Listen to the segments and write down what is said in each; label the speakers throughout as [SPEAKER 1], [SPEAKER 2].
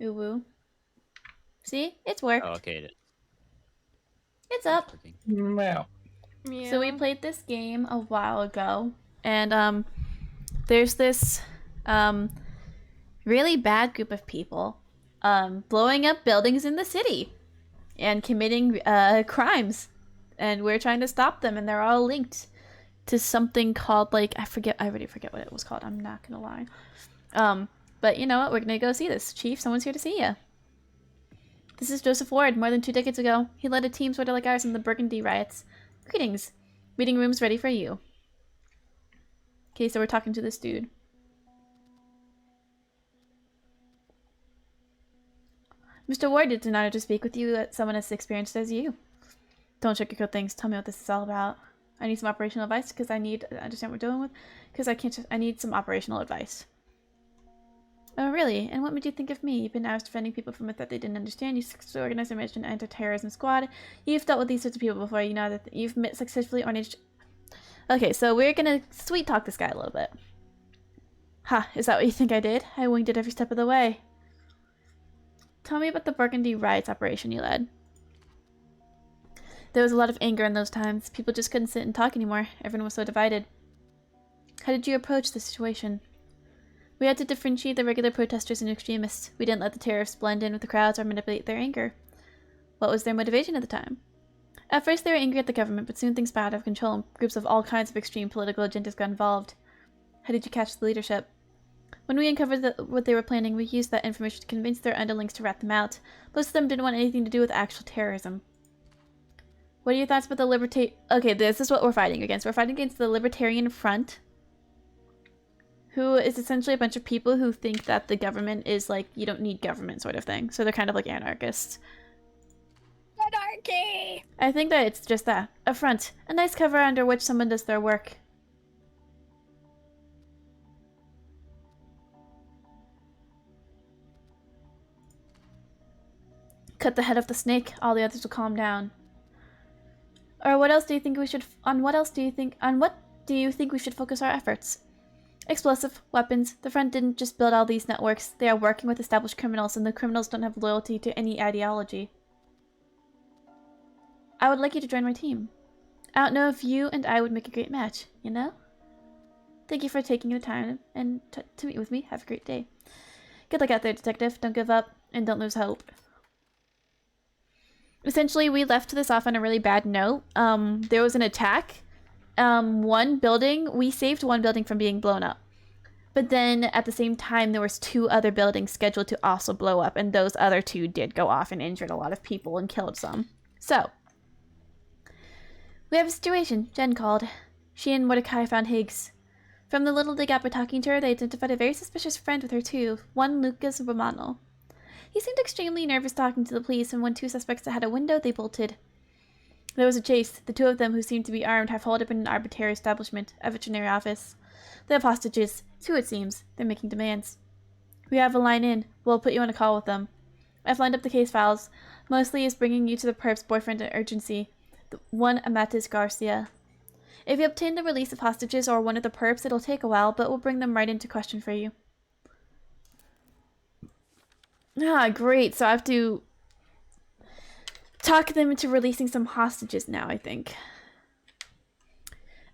[SPEAKER 1] UwU. See? It's worked.
[SPEAKER 2] Oh, okay.
[SPEAKER 1] It's up.
[SPEAKER 3] Meow.
[SPEAKER 1] So we played this game a while ago, and there's this really bad group of people blowing up buildings in the city and committing crimes, and we're trying to stop them, and they're all linked to something called, like, I already forget what it was called, I'm not gonna lie. But you know what, we're gonna go see this. Chief, someone's here to see you. This is Joseph Ward. More than 2 decades ago, he led a team sort of like ours in the Burgundy riots. Greetings. Meeting room's ready for you. Okay, so we're talking to this dude. Mr. Ward, it's an honor to speak with you, someone as experienced as you. Don't sugarcoat things. Tell me what this is all about. I need some operational advice because I need to understand what we're dealing with. Because I need some operational advice. Oh, really? And what made you think of me? You've been out defending people from a threat they didn't understand. You successfully organized and managed an anti-terrorism squad. You've dealt with these sorts of people before. You know that you've successfully managed. Okay, so we're gonna sweet talk this guy a little bit. Ha, is that what you think I did? I winged it every step of the way. Tell me about the Burgundy riots operation you led. There was a lot of anger in those times. People just couldn't sit and talk anymore. Everyone was so divided. How did you approach the situation? We had to differentiate the regular protesters and extremists. We didn't let the terrorists blend in with the crowds or manipulate their anger. What was their motivation at the time? At first they were angry at the government, but soon things spiraled out of control and groups of all kinds of extreme political agendas got involved. How did you catch the leadership? When we uncovered what they were planning, we used that information to convince their underlings to rat them out. Most of them didn't want anything to do with actual terrorism. What are your thoughts about the Okay, this is what we're fighting against. We're fighting against the Libertarian Front, who is essentially a bunch of people who think that the government is like, you don't need government sort of thing. So they're kind of like anarchists.
[SPEAKER 4] Anarchy!
[SPEAKER 1] I think that it's just that. A front. A nice cover under which someone does their work. Cut the head off the snake, all the others will calm down. Or what else do you think we should we should focus our efforts? Explosive, weapons. The front didn't just build all these networks. They are working with established criminals, and the criminals don't have loyalty to any ideology. I would like you to join my team. I don't know if you and I would make a great match, you know? Thank you for taking the time and to meet with me. Have a great day. Good luck out there, detective. Don't give up, and don't lose hope. Essentially, we left this off on a really bad note. There was an attack. We saved one building from being blown up. But then, at the same time, there was 2 other buildings scheduled to also blow up, and those other 2 did go off and injured a lot of people and killed some. So, we have a situation. Jen called. She and Mordecai found Higgs. From the little they got by talking to her, they identified a very suspicious friend with her too, one Lucas Romano. He seemed extremely nervous talking to the police, and when 2 suspects had a window, they bolted. There was a chase. The 2 of them, who seemed to be armed, have holed up in an arbitrary establishment, a veterinary office. They have hostages. 2, it seems. They're making demands. We have a line in. We'll put you on a call with them. I've lined up the case files. Mostly is bringing you to the perp's boyfriend in urgency. One Amatis Garcia. If you obtain the release of hostages or one of the perps, it'll take a while, but we'll bring them right into question for you. Ah, great. So I have to talk them into releasing some hostages now, I think.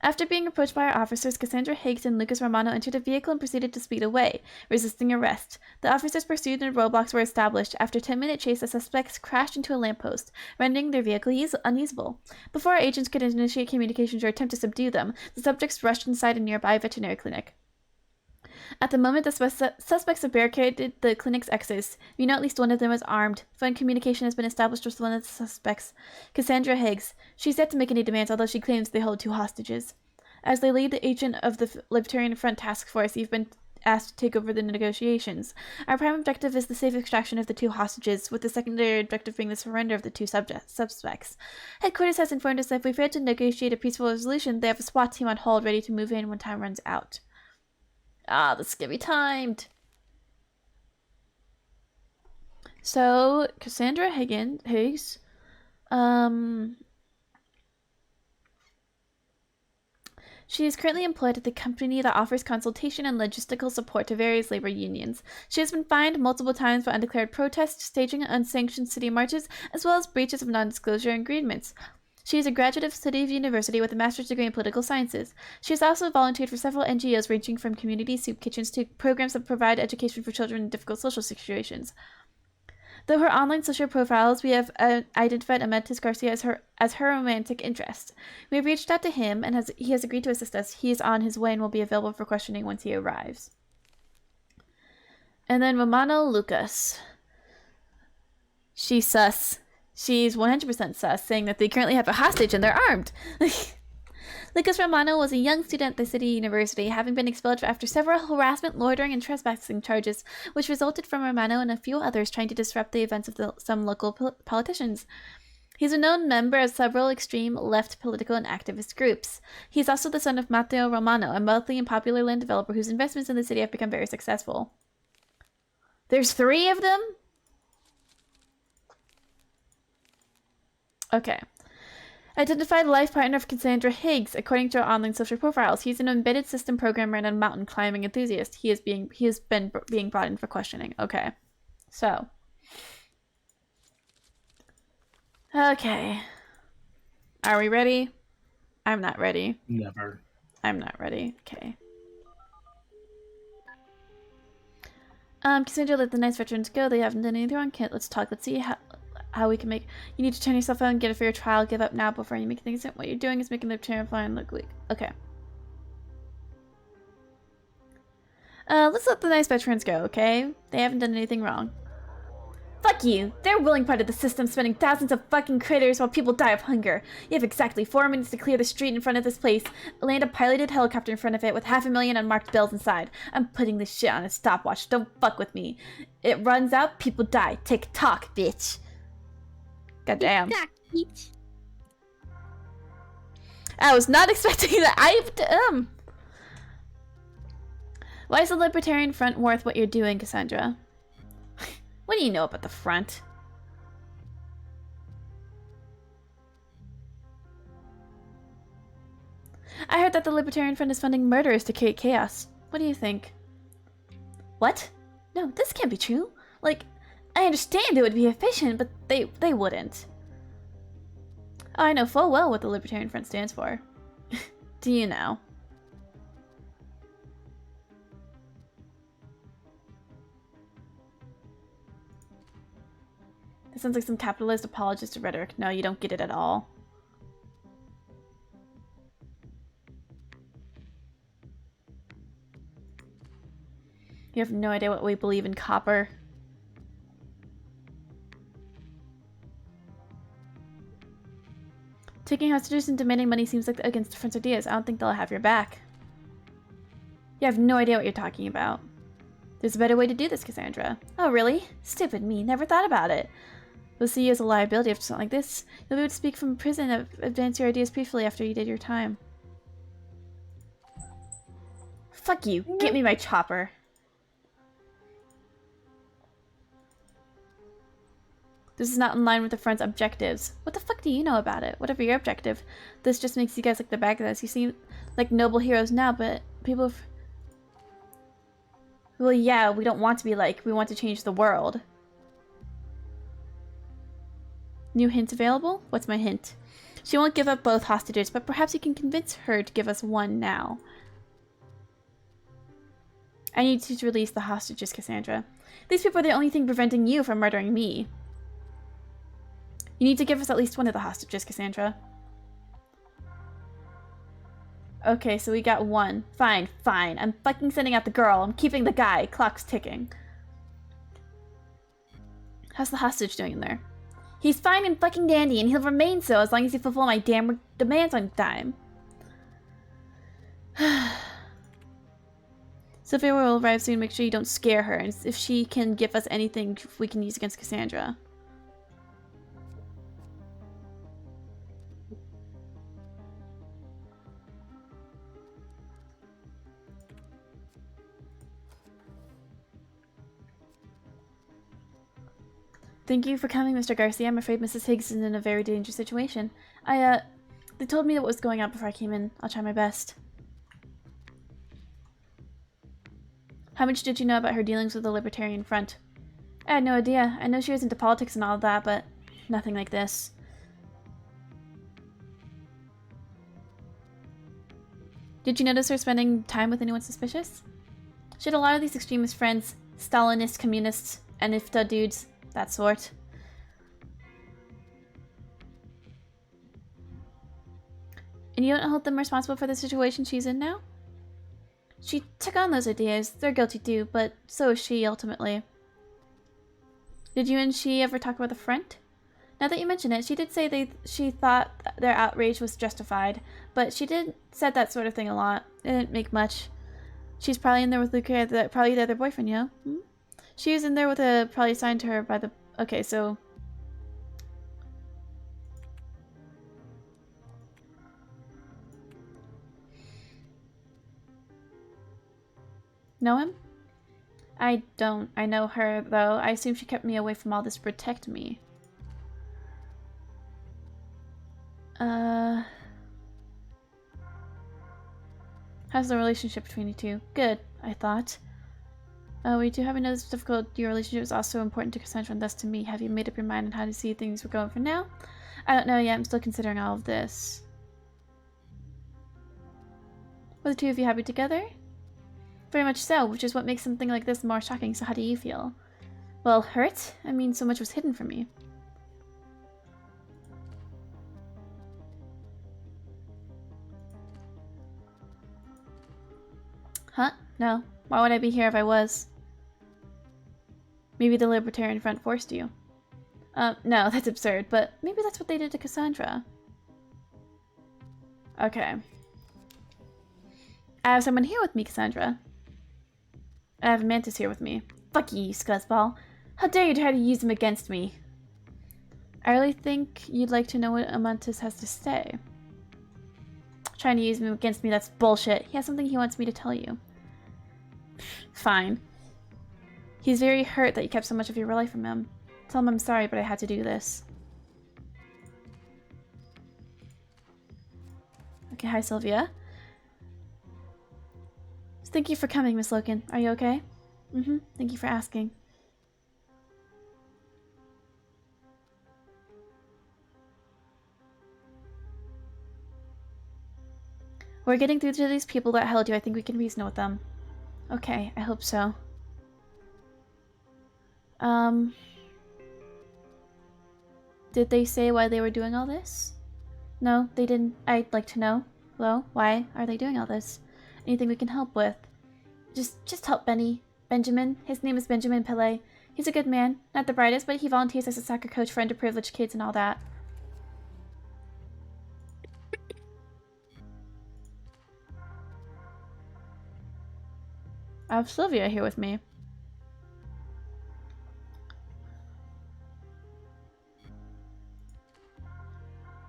[SPEAKER 1] After being approached by our officers, Cassandra Higgs and Lucas Romano entered a vehicle and proceeded to speed away, resisting arrest. The officers pursued and roadblocks were established. After a 10-minute chase, the suspects crashed into a lamppost, rendering their vehicle unusable. Before our agents could initiate communications or attempt to subdue them, the subjects rushed inside a nearby veterinary clinic. At the moment the suspects have barricaded the clinic's exits, we know at least one of them is armed. Phone communication has been established with one of the suspects, Cassandra Higgs. She's yet to make any demands, although she claims they hold 2 hostages. As they lead the agent of the Libertarian Front Task Force, you've been asked to take over the negotiations. Our prime objective is the safe extraction of the 2 hostages, with the secondary objective being the surrender of the 2 suspects. Headquarters has informed us that if we fail to negotiate a peaceful resolution, they have a SWAT team on hold ready to move in when time runs out. Ah, this is gonna be timed. So, Cassandra Higgs, She is currently employed at the company that offers consultation and logistical support to various labor unions. She has been fined multiple times for undeclared protests, staging unsanctioned city marches, as well as breaches of non-disclosure agreements. She is a graduate of City University with a master's degree in political sciences. She has also volunteered for several NGOs ranging from community soup kitchens to programs that provide education for children in difficult social situations. Though her online social profiles, we have identified Ametis Garcia as her romantic interest. We have reached out to him, and he has agreed to assist us. He is on his way and will be available for questioning once he arrives. And then Romano Lucas. She's sus. She's 100% sus, saying that they currently have a hostage and they're armed. Lucas Romano was a young student at the City University, having been expelled after several harassment, loitering, and trespassing charges, which resulted from Romano and a few others trying to disrupt the events of some local politicians. He's a known member of several extreme left political and activist groups. He's also the son of Matteo Romano, a wealthy and popular land developer whose investments in the city have become very successful. There's 3 of them? Okay. Identified life partner of Cassandra Higgs, according to our online social profiles. He's an embedded system programmer and a mountain climbing enthusiast. He has been being brought in for questioning. Okay. So. Okay. Are we ready? I'm not ready.
[SPEAKER 2] Never.
[SPEAKER 1] I'm not ready. Okay. Cassandra, let the nice veterans go. They haven't done anything wrong. Let's talk. Let's see how we can make... You need to turn yourself out and get it for your trial. Give up now before you make things... What you're doing is making the terrifying look weak. Okay. Let's let the nice veterans go, okay? They haven't done anything wrong. Fuck you! They're a willing part of the system, spending thousands of fucking critters while people die of hunger. You have exactly 4 minutes to clear the street in front of this place, land a piloted helicopter in front of it with 500,000 unmarked bills inside. I'm putting this shit on a stopwatch. Don't fuck with me. It runs out, people die. Tick-tock, bitch. Goddamn.
[SPEAKER 3] Tick-tock, bitch.
[SPEAKER 1] I was not expecting that. Why is the Libertarian Front worth what you're doing, Cassandra? What do you know about the front? I heard that the Libertarian Front is funding murderers to create chaos. What do you think? What? No, this can't be true. Like, I understand it would be efficient, but they wouldn't. Oh, I know full well what the Libertarian Front stands for. Do you know? It sounds like some capitalist apologist rhetoric. No, you don't get it at all. You have no idea what we believe in, copper. Taking hostages and demanding money seems like against the Front's ideas. I don't think they'll have your back. You have no idea what you're talking about. There's a better way to do this, Cassandra. Oh, really? Stupid me. Never thought about it. We'll see you as a liability after something like this. You'll be able to speak from prison and advance your ideas peacefully after you did your time. Fuck you. Get me my chopper. This is not in line with the Front's objectives. What the fuck do you know about it? Whatever your objective. This just makes you guys like the bad guys. You seem like noble heroes now, but people... Well, yeah, we don't want to be like. We want to change the world. New hint available? What's my hint? She won't give up both hostages, but perhaps you can convince her to give us one now. I need you to release the hostages, Cassandra. These people are the only thing preventing you from murdering me. You need to give us at least one of the hostages, Cassandra. Okay, so we got one. Fine, fine. I'm fucking sending out the girl. I'm keeping the guy. Clock's ticking. How's the hostage doing in there? He's fine and fucking dandy, and he'll remain so as long as you fulfill my damn demands on time. Sophia will arrive soon. Make sure you don't scare her. And if she can give us anything we can use against Cassandra. Thank you for coming, Mr. Garcia. I'm afraid Mrs. Higgs is in a very dangerous situation. They told me what was going on before I came in. I'll try my best. How much did you know about her dealings with the Libertarian Front? I had no idea. I know she was into politics and all of that, but nothing like this. Did you notice her spending time with anyone suspicious? She had a lot of these extremist friends, Stalinist, communists, Anifta dudes, that sort. And you don't hold them responsible for the situation she's in now? She took on those ideas. They're guilty too, but so is she, ultimately. Did you and she ever talk about the front? Now that you mention it, she did say she thought their outrage was justified, but she said that sort of thing a lot. It didn't make much. She's probably in there with Luca, probably the other boyfriend, you know? Hmm? She was in there with probably assigned to her by the... Okay, so... Know him? I don't. I know her, though. I assume she kept me away from all this to protect me. How's the relationship between you two? Good, I thought. We do have another difficult. Your relationship is also important to Cassandra and thus to me. Have you made up your mind on how to see things were going for now? I don't know yet. I'm still considering all of this. Were the two of you happy together? Very much so, which is what makes something like this more shocking. So how do you feel? Well, hurt? I mean, so much was hidden from me. Huh? No. Why would I be here if I was? Maybe the Libertarian Front forced you. No, that's absurd, but maybe that's what they did to Cassandra. Okay. I have someone here with me, Cassandra. I have a Mantis here with me. Fuck you, scuzzball. How dare you try to use him against me? I really think you'd like to know what a Mantis has to say. Trying to use him against me, that's bullshit. He has something he wants me to tell you. Fine. He's very hurt that you kept so much of your life from him. Tell him I'm sorry, but I had to do this. Okay, hi Sylvia. Thank you for coming, Miss Loken. Are you okay? Mm-hmm. Thank you for asking. We're getting through to these people that held you. I think we can reason with them. Okay, I hope so. Did they say why they were doing all this? No, they didn't. I'd like to know. Well, why are they doing all this? Anything we can help with? Just help Benjamin. His name is Benjamin Pillay. He's a good man. Not the brightest, but he volunteers as a soccer coach for underprivileged kids and all that. I have Sylvia here with me.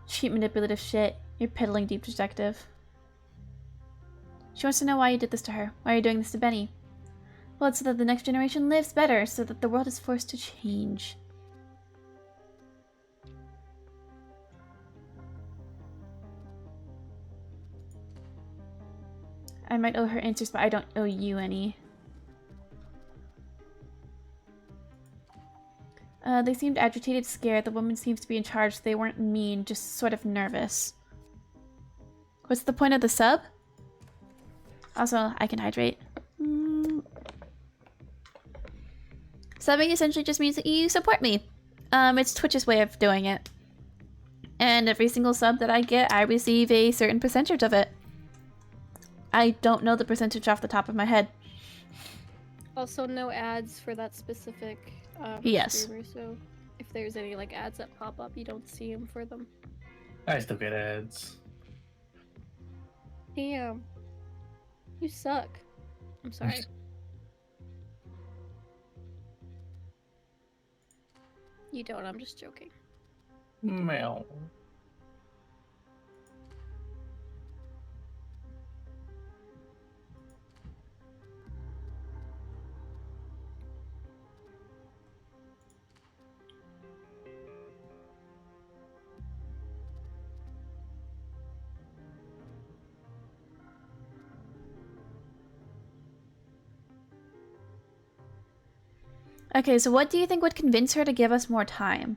[SPEAKER 1] Cheap manipulative shit. You're piddling deep detective. She wants to know why you did this to her. Why are you doing this to Benny? Well, it's so that the next generation lives better, so that the world is forced to change. I might owe her answers, but I don't owe you any. They seemed agitated, scared. The woman seems to be in charge. They weren't mean, just sort of nervous. What's the point of the sub? Also, I can hydrate. Subbing essentially just means that you support me. It's Twitch's way of doing it. And every single sub that I get, I receive a certain percentage of it. I don't know the percentage off the top of my head.
[SPEAKER 2] Also, no ads for that specific
[SPEAKER 1] yes.
[SPEAKER 2] streamer, so if there's any like ads that pop up, you don't see them for them.
[SPEAKER 3] I still get ads.
[SPEAKER 2] Damn. You suck. I'm sorry. You don't, I'm just joking.
[SPEAKER 3] Meow.
[SPEAKER 1] Okay, so what do you think would convince her to give us more time?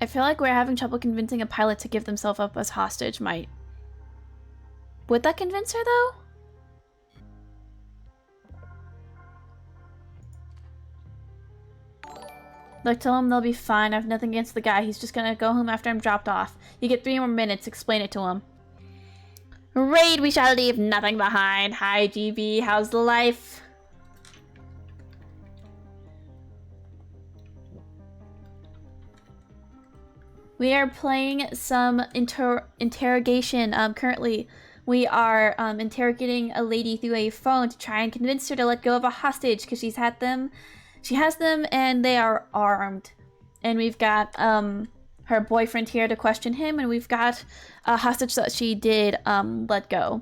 [SPEAKER 1] I feel like we're having trouble convincing a pilot to give themselves up as hostage might. Would that convince her, though? Look, tell him they'll be fine. I have nothing against the guy. He's just gonna go home after I'm dropped off. You get 3 more minutes. Explain it to him. Raid, we shall leave nothing behind. Hi, GB. How's the life? We are playing some interrogation. Currently, we are interrogating a lady through a phone to try and convince her to let go of a hostage because she has them, and they are armed. And we've got her boyfriend here to question him, and we've got a hostage that she did let go.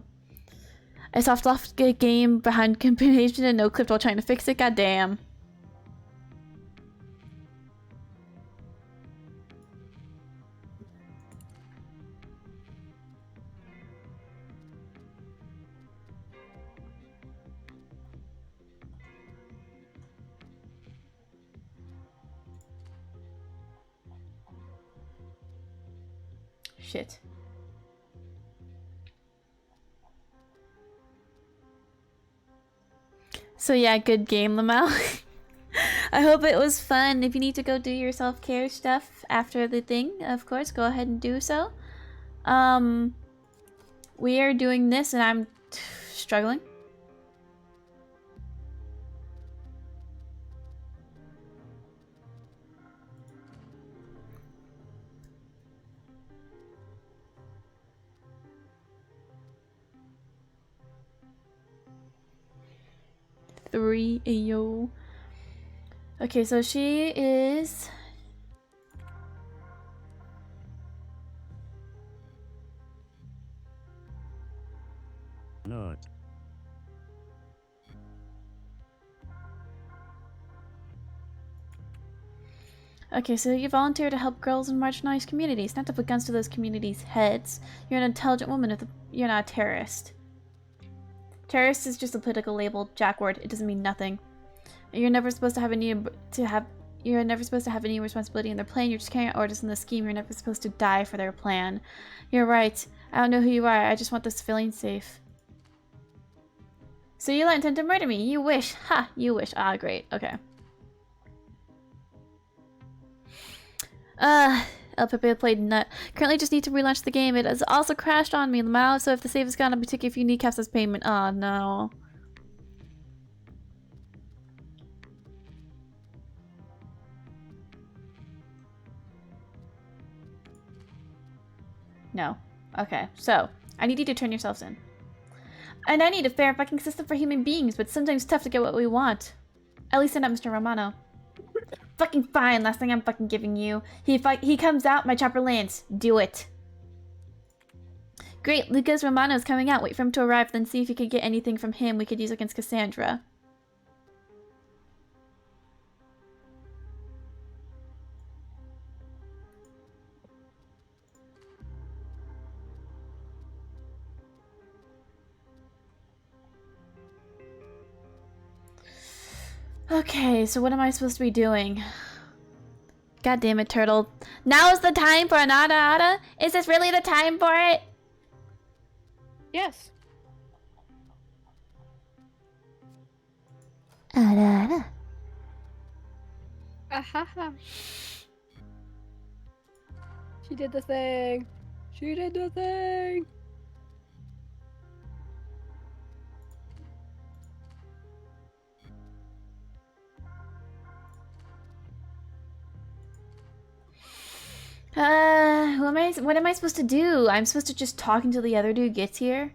[SPEAKER 1] I soft locked a game behind combination and no clip while trying to fix it. God damn. Shit. So yeah, good game, Lamau. I hope it was fun. If you need to go do your self-care stuff after the thing, of course, go ahead and do so. We are doing this and I'm struggling. Three, ayo. Okay, so she is...
[SPEAKER 4] Not.
[SPEAKER 1] Okay, so you volunteer to help girls in marginalized communities, not to put guns to those communities' heads. You're an intelligent woman, you're not a terrorist. Terrorist is just a political label, jackward. It doesn't mean nothing. You're never supposed to have any responsibility in their plan. You're just carrying out orders in the scheme. You're never supposed to die for their plan. You're right. I don't know who you are. I just want the civilians safe. So you intend to murder me. You wish. Ha! You wish. Ah, great. Okay. El Pepe played nut. Currently just need to relaunch the game. It has also crashed on me, Lamau, so if the save is gone, I'll be taking a few kneecaps as payment. Oh, no. No. Okay, so, I need you to turn yourselves in. And I need a fair fucking system for human beings, but sometimes it's tough to get what we want. At least I'm not Mr. Romano. Fucking fine, last thing I'm fucking giving you. He comes out, my chopper lands. Do it. Great, Lucas Romano's coming out. Wait for him to arrive, then see if you could get anything from him we could use against Cassandra. Okay, so what am I supposed to be doing? God damn it, Turtle. Now's the time for an ada-ada? Is this really the time for it?
[SPEAKER 2] Yes.
[SPEAKER 1] Ada-ada.
[SPEAKER 2] Ahaha. She did the thing. She did the thing.
[SPEAKER 1] What am I supposed to do? I'm supposed to just talk until the other dude gets here?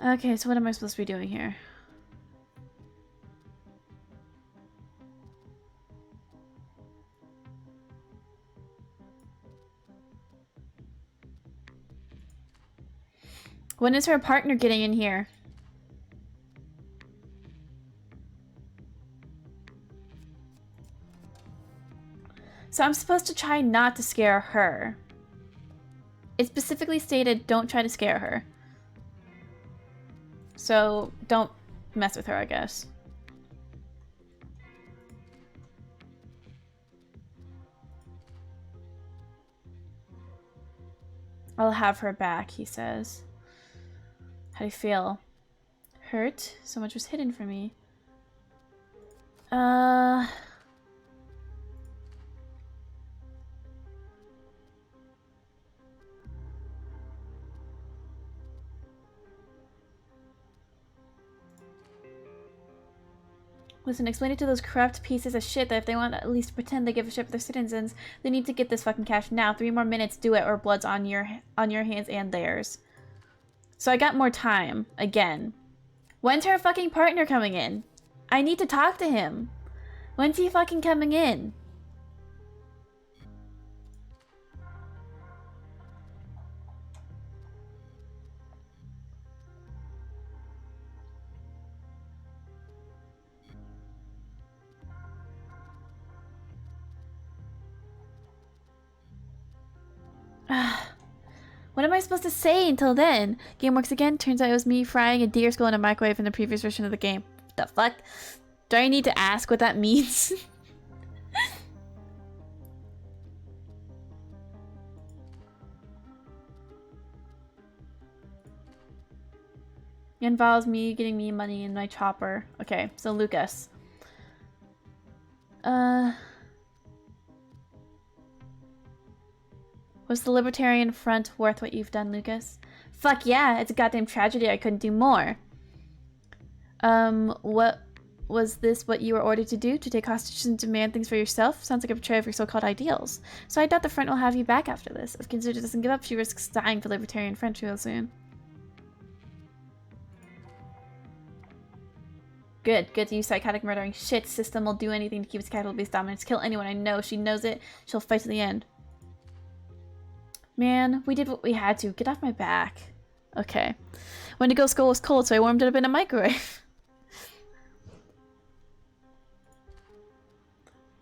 [SPEAKER 1] Okay, so what am I supposed to be doing here? When is her partner getting in here? So I'm supposed to try not to scare her. It specifically stated don't try to scare her. So don't mess with her, I guess. I'll have her back, he says. How do you feel? Hurt? So much was hidden from me. Listen, explain it to those corrupt pieces of shit that if they want to at least pretend they give a shit for their citizens, they need to get this fucking cash now. 3 more minutes, do it, or blood's on your hands and theirs. So I got more time, again. When's her fucking partner coming in? I need to talk to him. When's he fucking coming in? What am I supposed to say until then? Game works again. Turns out it was me frying a deer skull in a microwave in the previous version of the game. The fuck? Do I need to ask what that means? It involves me getting me money in my chopper. Okay, so Lucas. Was the Libertarian Front worth what you've done, Lucas? Fuck yeah, it's a goddamn tragedy I couldn't do more. What was this what you were ordered to do? To take hostages and demand things for yourself? Sounds like a betrayal of your so-called ideals. So I doubt the Front will have you back after this. If Consider doesn't give up, she risks dying for Libertarian Front real soon. Good you psychotic murdering shit. System will do anything to keep its capital-based dominance. Kill anyone I know. She knows it. She'll fight to the end. Man, we did what we had to. Get off my back. Okay. Wendigo's skull was cold, so I warmed it up in a microwave.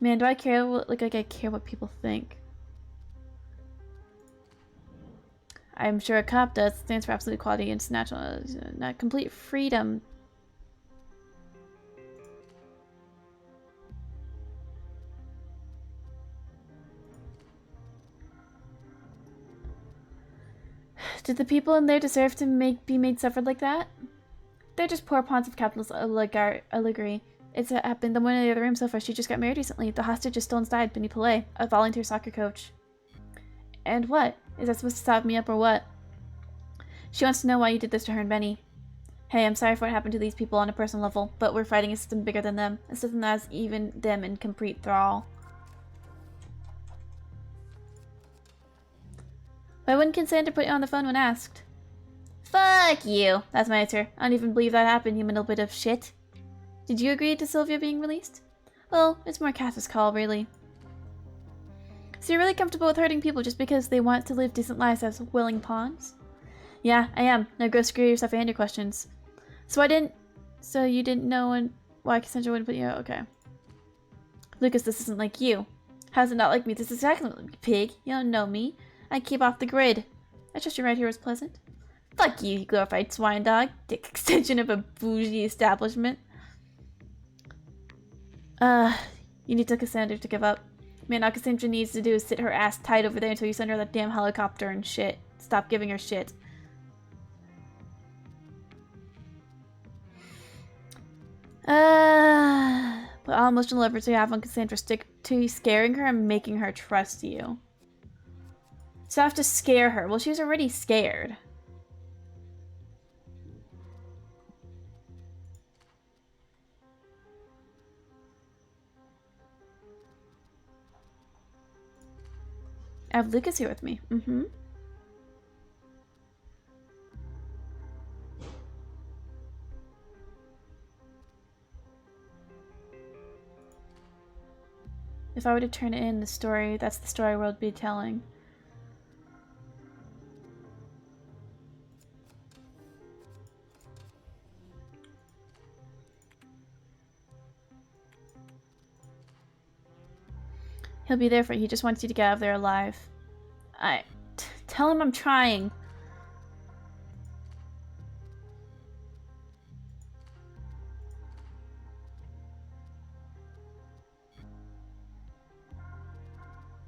[SPEAKER 1] Man, do I care what, like I care what people think? I'm sure a cop does. It stands for absolute equality and national, not complete freedom. Did the people in there deserve to be made suffer like that? They're just poor pawns of capitalist oligarchy. It's happened. The one in the other room so far, she just got married recently. The hostage is still inside, Benny Pillay, a volunteer soccer coach. And what? Is that supposed to stop me up or what? She wants to know why you did this to her and Benny. Hey, I'm sorry for what happened to these people on a personal level, but we're fighting a system bigger than them. A system that has even them in complete thrall. Why wouldn't Cassandra put you on the phone when asked? Fuck you! That's my answer. I don't even believe that happened, you little bit of shit. Did you agree to Sylvia being released? Well, it's more Cass's call, really. So you're really comfortable with hurting people just because they want to live decent lives as willing pawns? Yeah, I am. Now go screw yourself and your questions. So you didn't know why Cassandra wouldn't put you out? Okay. Lucas, this isn't like you. How's it not like me? This is exactly like me, pig. You don't know me. I keep off the grid. I trust you right here was pleasant. Fuck you, you glorified swine dog. Dick extension of a bougie establishment. You need to tell Cassandra to give up. Man, all Cassandra needs to do is sit her ass tight over there until you send her that damn helicopter and shit. Stop giving her shit. But all emotional efforts you have on Cassandra stick to scaring her and making her trust you. So I have to scare her. Well, she's already scared. I have Lucas here with me. Mm-hmm. If I were to turn it in the story, that's the story we'll be telling. He'll be there for you. He just wants you to get out of there alive. Tell him I'm trying.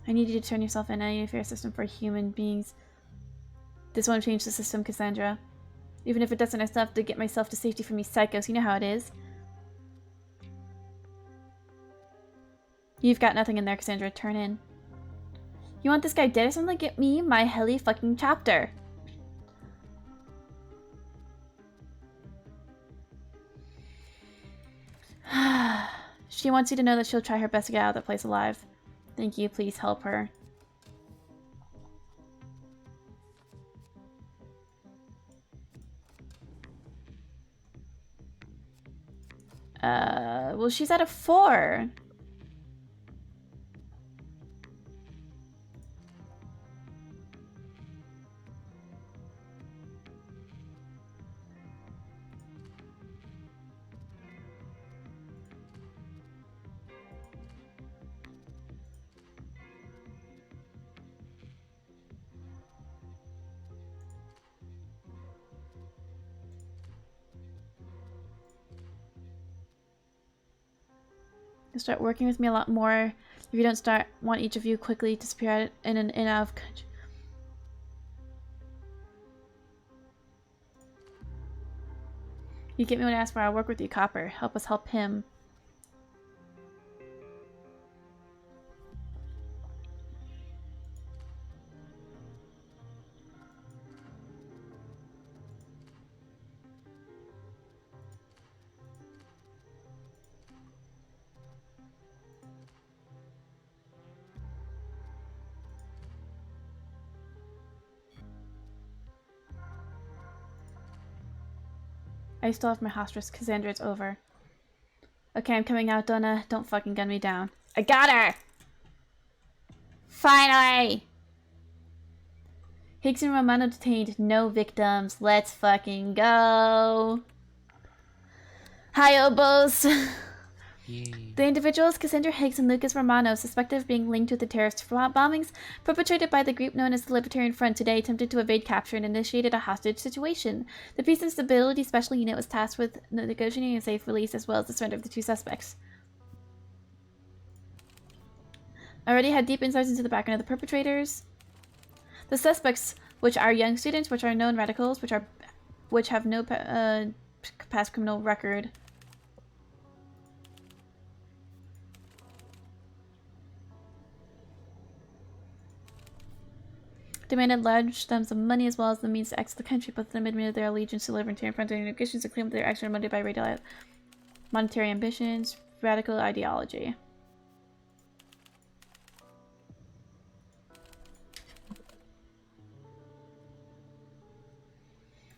[SPEAKER 1] I need you to turn yourself in any fair system for human beings. This won't change the system, Cassandra. Even if it doesn't, I still have to get myself to safety from these psychos. You know how it is. You've got nothing in there, Cassandra. Turn in. You want this guy dead or something? Get me my heli fucking chapter. She wants you to know that she'll try her best to get out of that place alive. Thank you. Please help her. Well, she's at a 4. You'll start working with me a lot more if you don't want each of you quickly to disappear out in and out of country. You get me when I ask for. I'll work with you, Copper. Help us help him. I still have my hostage. Cassandra, it's over. Okay, I'm coming out, Donna. Don't fucking gun me down. I got her! Finally! Higgs and Romano detained. No victims. Let's fucking go. Hi, Obos! The individuals, Cassandra Higgs and Lucas Romano, suspected of being linked with the terrorist bombings perpetrated by the group known as the Libertarian Front, today attempted to evade capture and initiated a hostage situation. The Peace and Stability Special Unit was tasked with negotiating a safe release as well as the surrender of the 2 suspects. I already had deep insights into the background of the perpetrators. The suspects, which are young students, which are known radicals, which have no past criminal record. Demanded large sums of money as well as the means to exit the country, both of them admitted their allegiance to the Libertarian Front and negotiations and claimed that their actions were motivated by radical monetary ambitions, radical ideology.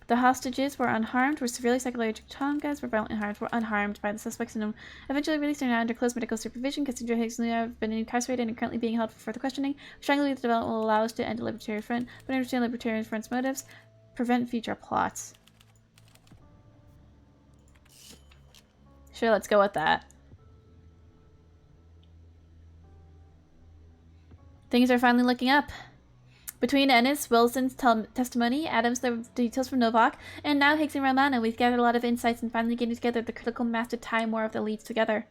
[SPEAKER 1] The hostages were unharmed, were severely psychologically traumatized, were violently harmed, were unharmed by the suspects and eventually released and are under close medical supervision. Cassandra Higgs and have been incarcerated and are currently being held for further questioning. We strongly believe the development will allow us to end the Libertarian Front, but understand Libertarian Front's motives, prevent future plots. Sure, let's go with that. Things are finally looking up. Between Ennis, Wilson's testimony, Adams, the details from Novak, and now Higgs and Romano, we've gathered a lot of insights and finally getting together the critical mass to tie more of the leads together.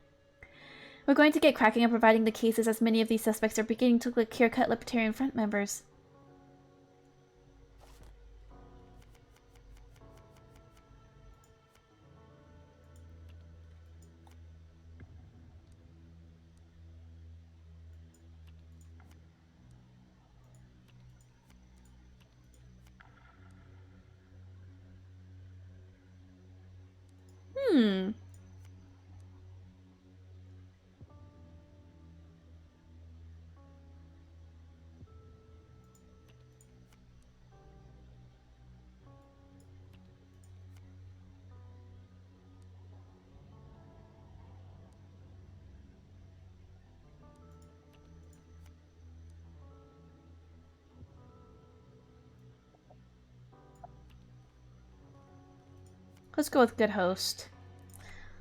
[SPEAKER 1] We're going to get cracking on providing the cases as many of these suspects are beginning to look like clear-cut Libertarian Front members. Let's go with good host.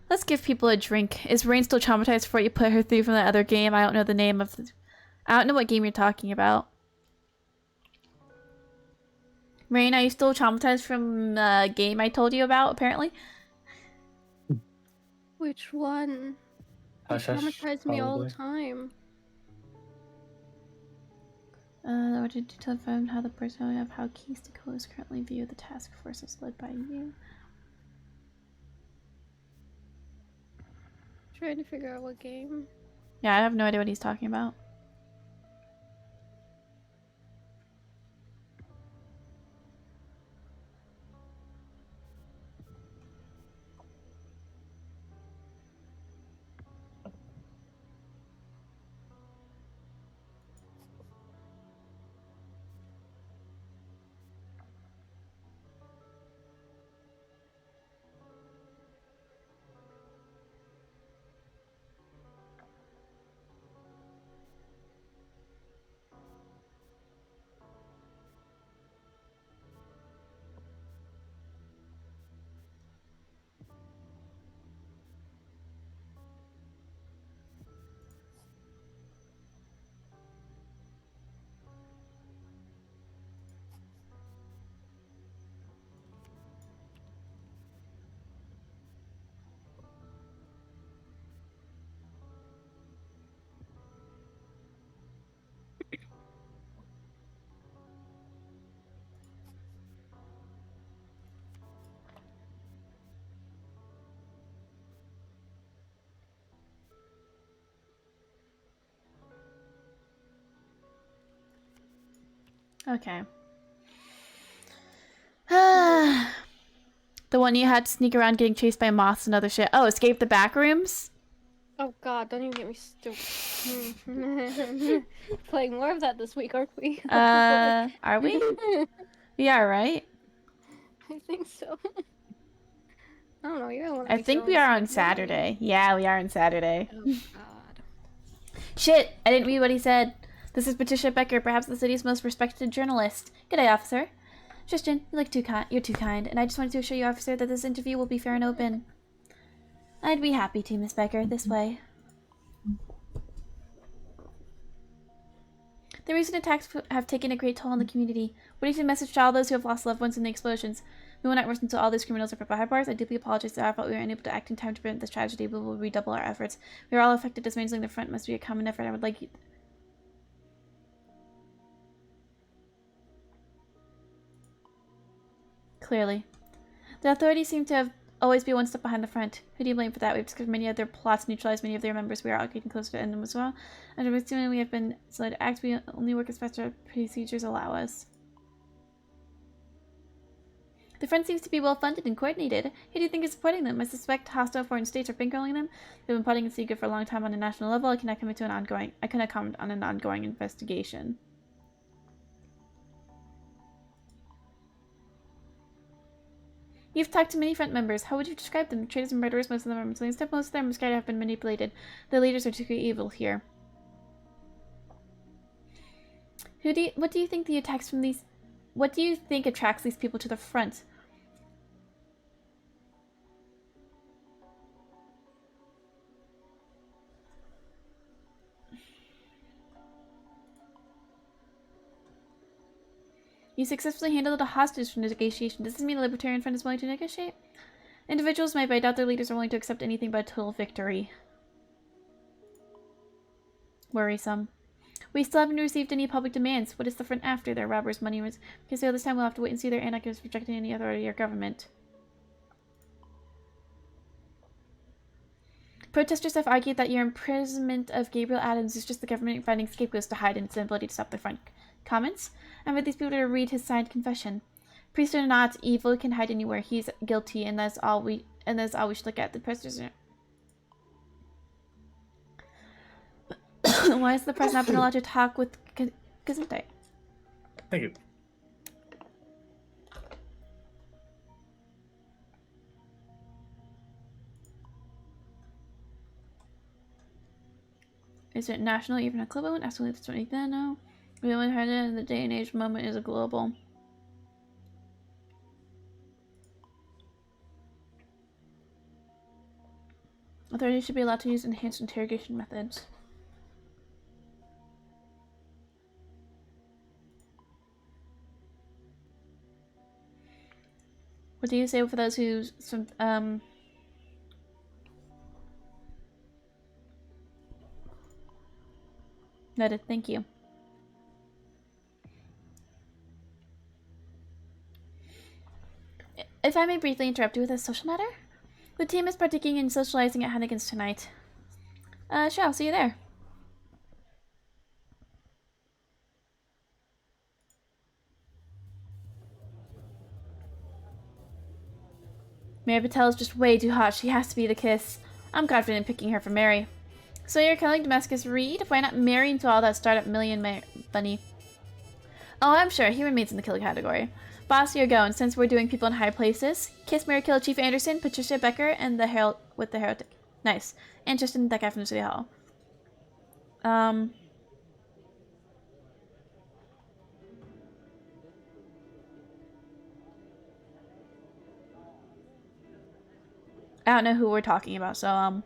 [SPEAKER 1] Let's give people a drink. Is Rain still traumatized for what you put her through from that other game? I don't know the name of the... I don't know what game you're talking about. Rain, are you still traumatized from the game I told you about, apparently?
[SPEAKER 2] Which one? They
[SPEAKER 3] Hush Hush,
[SPEAKER 2] traumatize me all the
[SPEAKER 3] probably.
[SPEAKER 2] time.
[SPEAKER 1] What did you tell them how the person of how key stakeholders currently view the task force is led by you?
[SPEAKER 2] Trying to figure out what game.
[SPEAKER 1] Yeah, I have no idea what he's talking about. Okay. The one you had to sneak around getting chased by moths and other shit. Oh, escape the back rooms?
[SPEAKER 2] Oh god, don't even get me stupid. Playing more of that this week, aren't we?
[SPEAKER 1] Are we? Yeah, right?
[SPEAKER 2] I think so. I don't know, you're the one that
[SPEAKER 1] I
[SPEAKER 2] makes your
[SPEAKER 1] think
[SPEAKER 2] own
[SPEAKER 1] we are on
[SPEAKER 2] decisions, not me.
[SPEAKER 1] Saturday. Yeah, we are on Saturday.
[SPEAKER 2] Oh god.
[SPEAKER 1] Shit! I didn't read what he said. This is Patricia Becker, perhaps the city's most respected journalist. Good day, officer. Tristan, you're too kind, and I just wanted to assure you, officer, that this interview will be fair and open. I'd be happy to, Miss Becker, this way. The recent attacks have taken a great toll on the community. What is your message to all those who have lost loved ones in the explosions? We will not rest until all these criminals are put behind bars. I deeply apologize that I felt we were unable to act in time to prevent this tragedy. We will redouble our efforts. We are all affected. Dismantling the front must be a common effort. I would like you... Clearly. The authorities seem to have always be one step behind the front. Who do you blame for that? We've discovered many other plots to neutralize many of their members. We are all getting closer to end them as well. Under assuming we have been selected to act, we only work as fast as our procedures allow us. The front seems to be well funded and coordinated. Who do you think is supporting them? I suspect hostile foreign states are bankrolling them. They've been plotting in secret for a long time on a national level. I cannot comment on an ongoing investigation. You've talked to many front members. How would you describe them? Traitors and murderers, most of them are Muslims. Most of them are scared to have been manipulated. The leaders are too evil here. What do you think the attacks from these... What do you think attracts these people to the front? You successfully handled a hostage negotiation. Does this mean the Libertarian Front is willing to negotiate? Individuals might, but I doubt their leaders are willing to accept anything but a total victory. Worrisome. We still haven't received any public demands. What is the front after? Their robbers' money was... Because this time we'll have to wait and see their anarchists rejecting any authority or government. Protesters have argued that your imprisonment of Gabriel Adams is just the government finding scapegoats to hide in its inability to stop the front comments, and for these people to read his signed confession. Priest or not, evil can hide anywhere. He's guilty, and that's all we should look at. The protesters are... Why has the press not been allowed to talk with Gesundheit?
[SPEAKER 3] Thank you.
[SPEAKER 1] Is it national, even equivalent? Absolutely, that's what I think. No. We only heard it in the day and age moment is a global. Authorities should be allowed to use enhanced interrogation methods. What do you say for those who noted? Thank you. If I may briefly interrupt you with a social matter, the team is partaking in socializing at Hannigan's tonight. Sure, I'll see you there. Mary Patel is just way too hot. She has to be the kiss. I'm confident in picking her for Mary. So you're killing Damascus Reed? Why not marry into all that startup bunny? Oh, I'm sure. He remains in the kill category. Boss, you're going. Since we're doing people in high places, kiss, Mary, kill Chief Anderson, Patricia Becker, and the Herald with the Heretic. Nice. Interested in that guy from the City Hall. I don't know who we're talking about, so,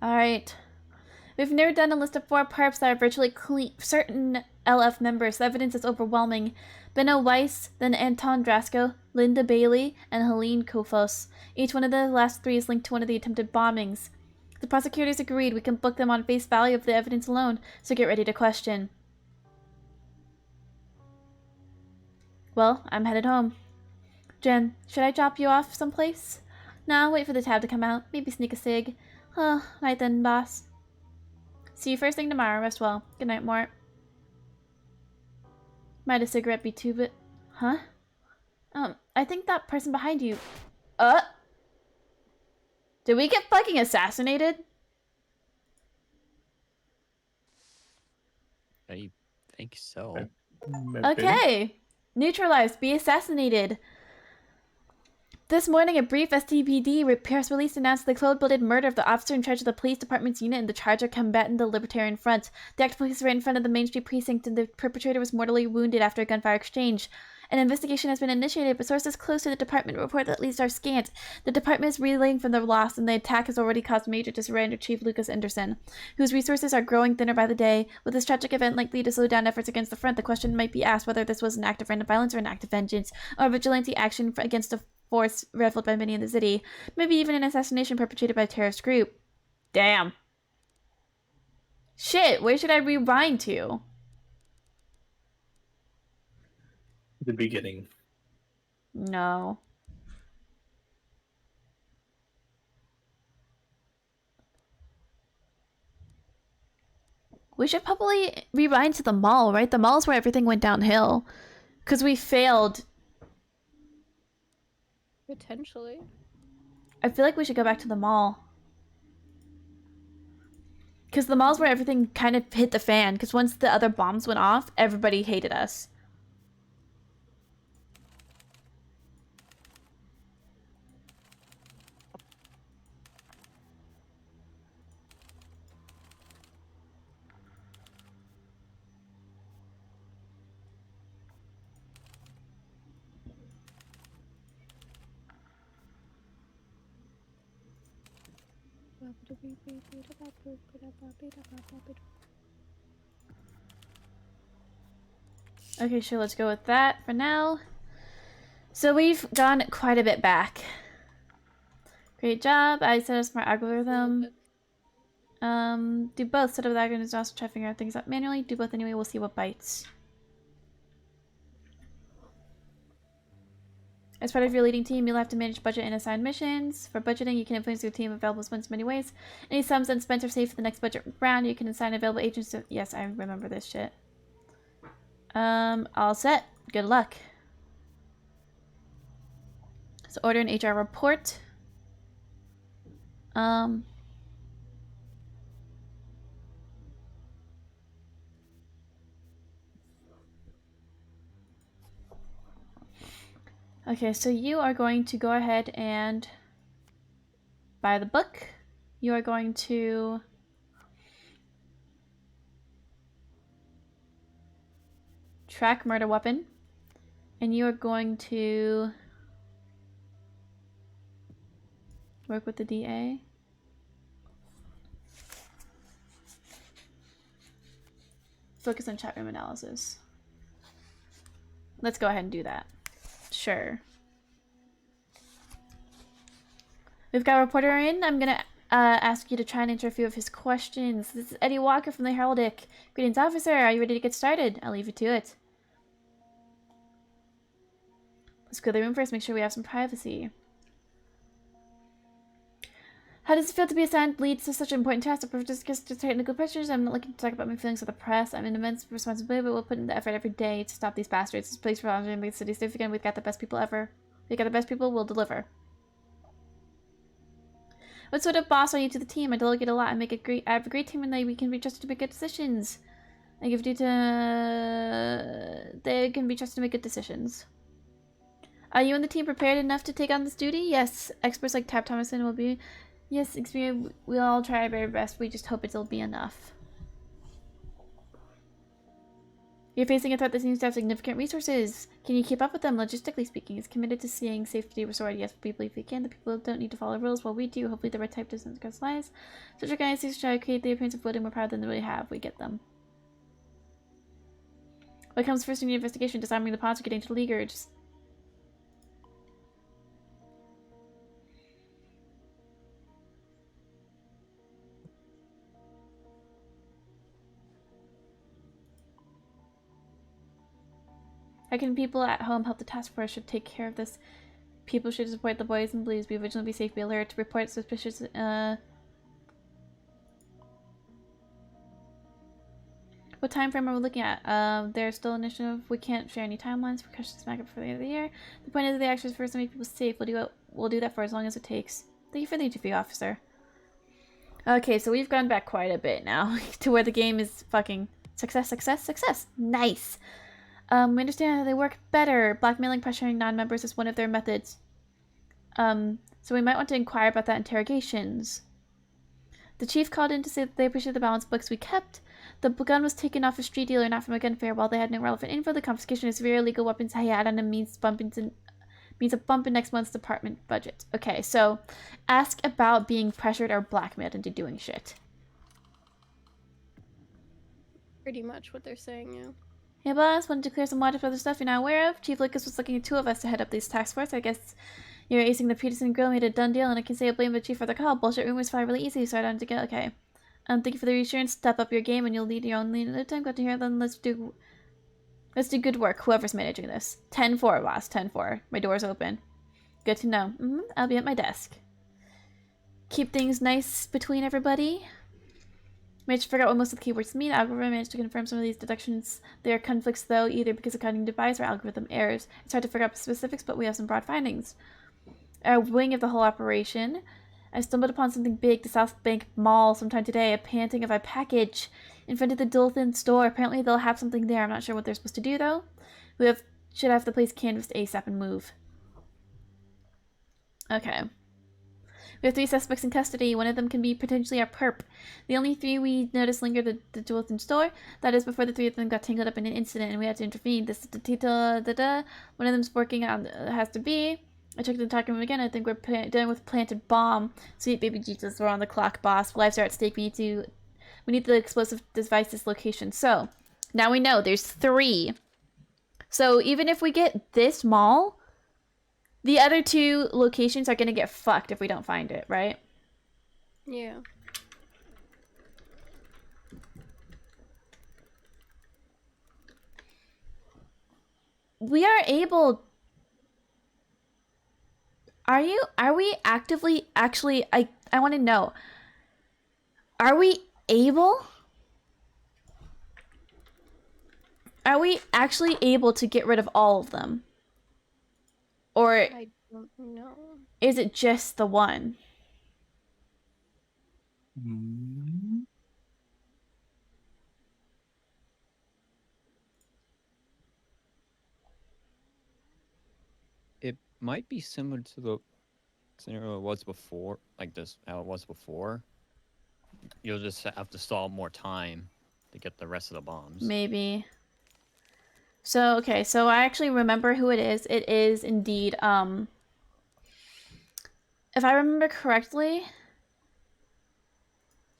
[SPEAKER 1] Alright. We've narrowed down a list of 4 perps that are virtually certain LF members. The evidence is overwhelming. Benno Weiss, then Anton Drasko, Linda Bailey, and Helene Kofos. Each one of the last 3 is linked to one of the attempted bombings. The prosecutors agreed we can book them on face value of the evidence alone, so get ready to question. Well, I'm headed home. Jen, should I drop you off someplace? No, wait for the tab to come out. Maybe sneak a cig. Oh, night then, boss. See you first thing tomorrow. Rest well. Good night, Mort. Might a cigarette be too bit... Huh? I think that person behind you... Did we get fucking assassinated?
[SPEAKER 4] I think so.
[SPEAKER 3] Maybe.
[SPEAKER 1] Okay. Neutralized. Be assassinated. This morning, a brief STPD press release announced the cold-blooded murder of the officer in charge of the police department's unit in the charge of combating the Libertarian Front. The act took place right in front of the Main Street precinct, and the perpetrator was mortally wounded after a gunfire exchange. An investigation has been initiated, but sources close to the department report that leads are scant. The department is reeling from the loss, and the attack has already caused major disarray under Chief Lucas Anderson, whose resources are growing thinner by the day. With this tragic event likely to slow down efforts against the front, the question might be asked whether this was an act of random violence or an act of vengeance, or vigilante action against a force reveled by many in the city. Maybe even an assassination perpetrated by a terrorist group. Damn. Shit, where should I rewind to?
[SPEAKER 3] The beginning.
[SPEAKER 1] No. We should probably rewind to the mall, right? The mall's where everything went downhill. Because we failed.
[SPEAKER 2] Potentially.
[SPEAKER 1] I feel like we should go back to the mall. Because the mall's where everything kind of hit the fan. Because once the other bombs went off, everybody hated us. Okay, sure, let's go with that for now. So we've gone quite a bit back. Great job. I set a smart algorithm. Do both. Set up the algorithm and also try to figure out things out manually. Do both anyway. We'll see what bites. As part of your leading team, you'll have to manage budget and assign missions. For budgeting, you can influence your team available funds in many ways. Any sums unspent are saved for the next budget round. You can assign available agents to... Yes, I remember this shit. All set. Good luck. So order an HR report. Okay, so you are going to go ahead and buy the book. You are going to track murder weapon. And you are going to work with the DA. focus on chat room analysis. Let's go ahead and do that. Sure. We've got a reporter in. I'm gonna ask you to try and answer a few of his questions. This is Eddie Walker from the Heraldic. Greetings, officer. Are you ready to get started? I'll leave you to it. Let's go to the room first. Make sure we have some privacy. How does it feel to be assigned lead to such an important task? To discuss the technical pressures. I'm not looking to talk about my feelings with the press. I'm an immense responsibility, but we'll put in the effort every day to stop these bastards. This place for all and make the city safe again. We've got the best people ever. We've got the best people. We'll deliver. What sort of boss are you to the team? I delegate a lot. I have a great team, and we can be trusted to make good decisions. I give due to they can be trusted to make good decisions. Are you and the team prepared enough to take on this duty? Yes. Experts like Tab Thomason will be. Yes, experience. We'll all try our very best. We just hope it'll be enough. You're facing a threat that seems to have significant resources. Can you keep up with them? Logistically speaking, is committed to seeing safety restored. Yes, we believe we can. The people don't need to follow rules. Well, we do. Hopefully the red type doesn't cross lines. Such organizations try to create the appearance of wielding more power than they really have. We get them. What comes first in your investigation? Disarming the pawns or getting to the leaguers? How can people at home help? The task force should take care of this. People should support the boys and blues. Be vigilant, be safe, be alert. Report suspicious. What time frame are we looking at? There's still initiative. We can't share any timelines. Precautions smack up before the end of the year. The point is the action is first to make people safe. We'll do that for as long as it takes. Thank you for the interview, officer. Okay, so we've gone back quite a bit now to where the game is fucking success, success, success. Nice. We understand how they work better. Blackmailing, pressuring non-members is one of their methods. So we might want to inquire about that interrogations. The chief called in to say that they appreciate the balanced books we kept. The gun was taken off a street dealer, not from a gun fair. While they had no relevant info, the confiscation of severe illegal weapons he had on him means a bump in next month's department budget. Okay, so ask about being pressured or blackmailed into doing shit.
[SPEAKER 2] Pretty much what they're saying, yeah.
[SPEAKER 1] Hey boss, wanted to clear some water for other stuff you're not aware of? Chief Lucas was looking at 2 of us to head up these task force. I guess you're acing the Peterson grill made a done deal, and I can say I blame the chief for the call. Bullshit rumors fly really easy, so I don't to get okay. Thank you for the reassurance. Step up your game and you'll lead your own lead at a time. Glad to hear. Then let's do good work, whoever's managing this. 10-4, boss. 10-4. My door's open. Good to know. I'll be at my desk. Keep things nice between everybody. Managed to figure out what most of the keywords mean. Algorithm managed to confirm some of these deductions. There are conflicts, though, either because of cognitive bias or algorithm errors. It's hard to figure out specifics, but we have some broad findings. Our wing of the whole operation. I stumbled upon something big, the South Bank Mall, sometime today. A panting of a package in front of the Dothan store. Apparently they'll have something there. I'm not sure what they're supposed to do, though. Should have the place canvassed ASAP and move. Okay. We have 3 suspects in custody. One of them can be potentially our perp. The only 3 we noticed lingered at the Dothan store. That is before the 3 of them got tangled up in an incident and we had to intervene. This is the Tita. One of them's working on has to be. I checked the talking room again. I think we're dealing with planted bomb. Sweet baby Jesus, we're on the clock, boss. Lives are at stake. We need the explosive device's location. So now we know there's 3. So even if we get this mall, the other 2 locations are gonna get fucked if we don't find it, right?
[SPEAKER 2] Yeah.
[SPEAKER 1] We are able. Are we actively actually I want to know. Are we able? Are we actually able to get rid of all of them? Or
[SPEAKER 2] I don't know.
[SPEAKER 1] is it just the one?
[SPEAKER 4] It might be similar to the scenario it was before, like this, how it was before. You'll just have to stall more time to get the rest of the bombs.
[SPEAKER 1] Maybe. So, okay, so I actually remember who it is. It is indeed, if I remember correctly,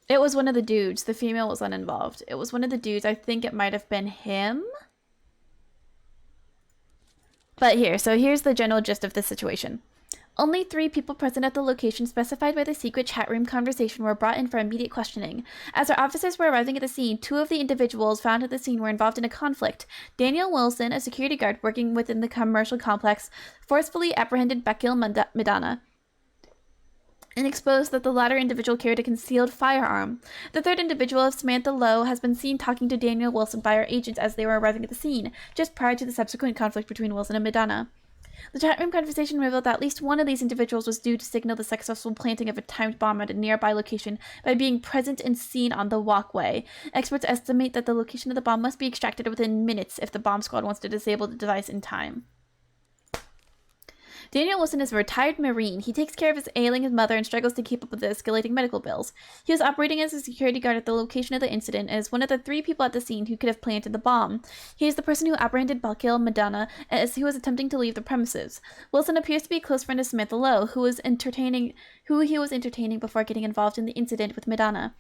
[SPEAKER 1] It was one of the dudes. The female was uninvolved. It was one of the dudes. I think it might have been him. But here's the general gist of the situation. Only 3 people present at the location specified by the secret chat room conversation were brought in for immediate questioning. As our officers were arriving at the scene, 2 of the individuals found at the scene were involved in a conflict. Daniel Wilson, a security guard working within the commercial complex, forcefully apprehended Bakil Medana and exposed that the latter individual carried a concealed firearm. The 3rd individual, Samantha Lowe, has been seen talking to Daniel Wilson by our agents as they were arriving at the scene, just prior to the subsequent conflict between Wilson and Medana. The chat room conversation revealed that at least one of these individuals was due to signal the successful planting of a timed bomb at a nearby location by being present and seen on the walkway. Experts estimate that the location of the bomb must be extracted within minutes if the bomb squad wants to disable the device in time. Daniel Wilson is a retired Marine. He takes care of his ailing mother and struggles to keep up with the escalating medical bills. He was operating as a security guard at the location of the incident and is one of the 3 people at the scene who could have planted the bomb. He is the person who apprehended Bakil Medana as he was attempting to leave the premises. Wilson appears to be a close friend of Samantha Lowe, who he was entertaining before getting involved in the incident with Medana.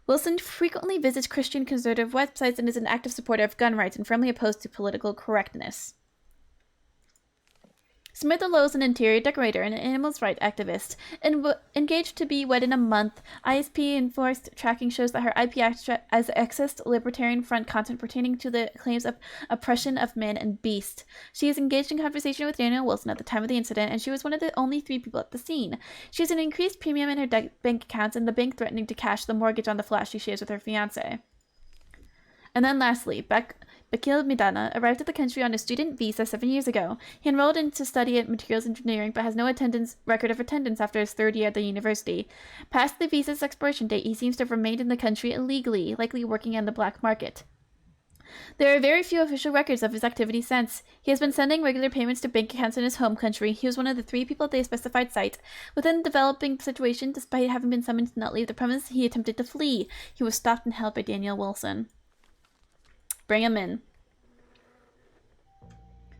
[SPEAKER 1] Wilson frequently visits Christian conservative websites and is an active supporter of gun rights and firmly opposed to political correctness. Samantha Lowe is an interior decorator and an animal rights activist. Engaged to be wed in a month, ISP enforced tracking shows that her IP as accessed libertarian front content pertaining to the claims of oppression of man and beast. She is engaged in conversation with Daniel Wilson at the time of the incident, and she was one of the only 3 people at the scene. She has an increased premium in her bank accounts, and the bank threatening to cash the mortgage on the flat she shares with her fiancé. And then lastly, Bakil Medana arrived at the country on a student visa 7 years ago. He enrolled in to study at materials engineering but has no record of attendance after his 3rd year at the university. Past the visa's expiration date, he seems to have remained in the country illegally, likely working on the black market. There are very few official records of his activities since. He has been sending regular payments to bank accounts in his home country. He was one of the 3 people at the specified site. Within the developing situation, despite having been summoned to not leave the premise, he attempted to flee. He was stopped and held by Daniel Wilson. Bring him in.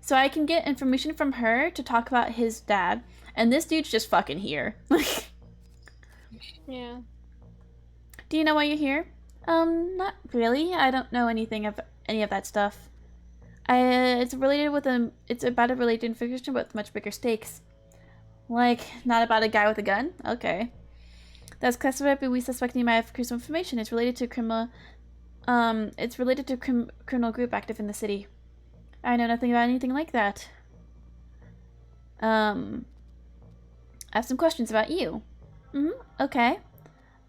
[SPEAKER 1] So I can get information from her to talk about his dad, and this dude's just fucking here.
[SPEAKER 2] Yeah.
[SPEAKER 1] Do you know why you're here? Not really. I don't know anything of any of that stuff. It's about a related information with much bigger stakes. Like, not about a guy with a gun? Okay. That's classified, but we suspect he might have crucial information. It's related to criminal group active in the city. I know nothing about anything like that. I have some questions about you. Okay.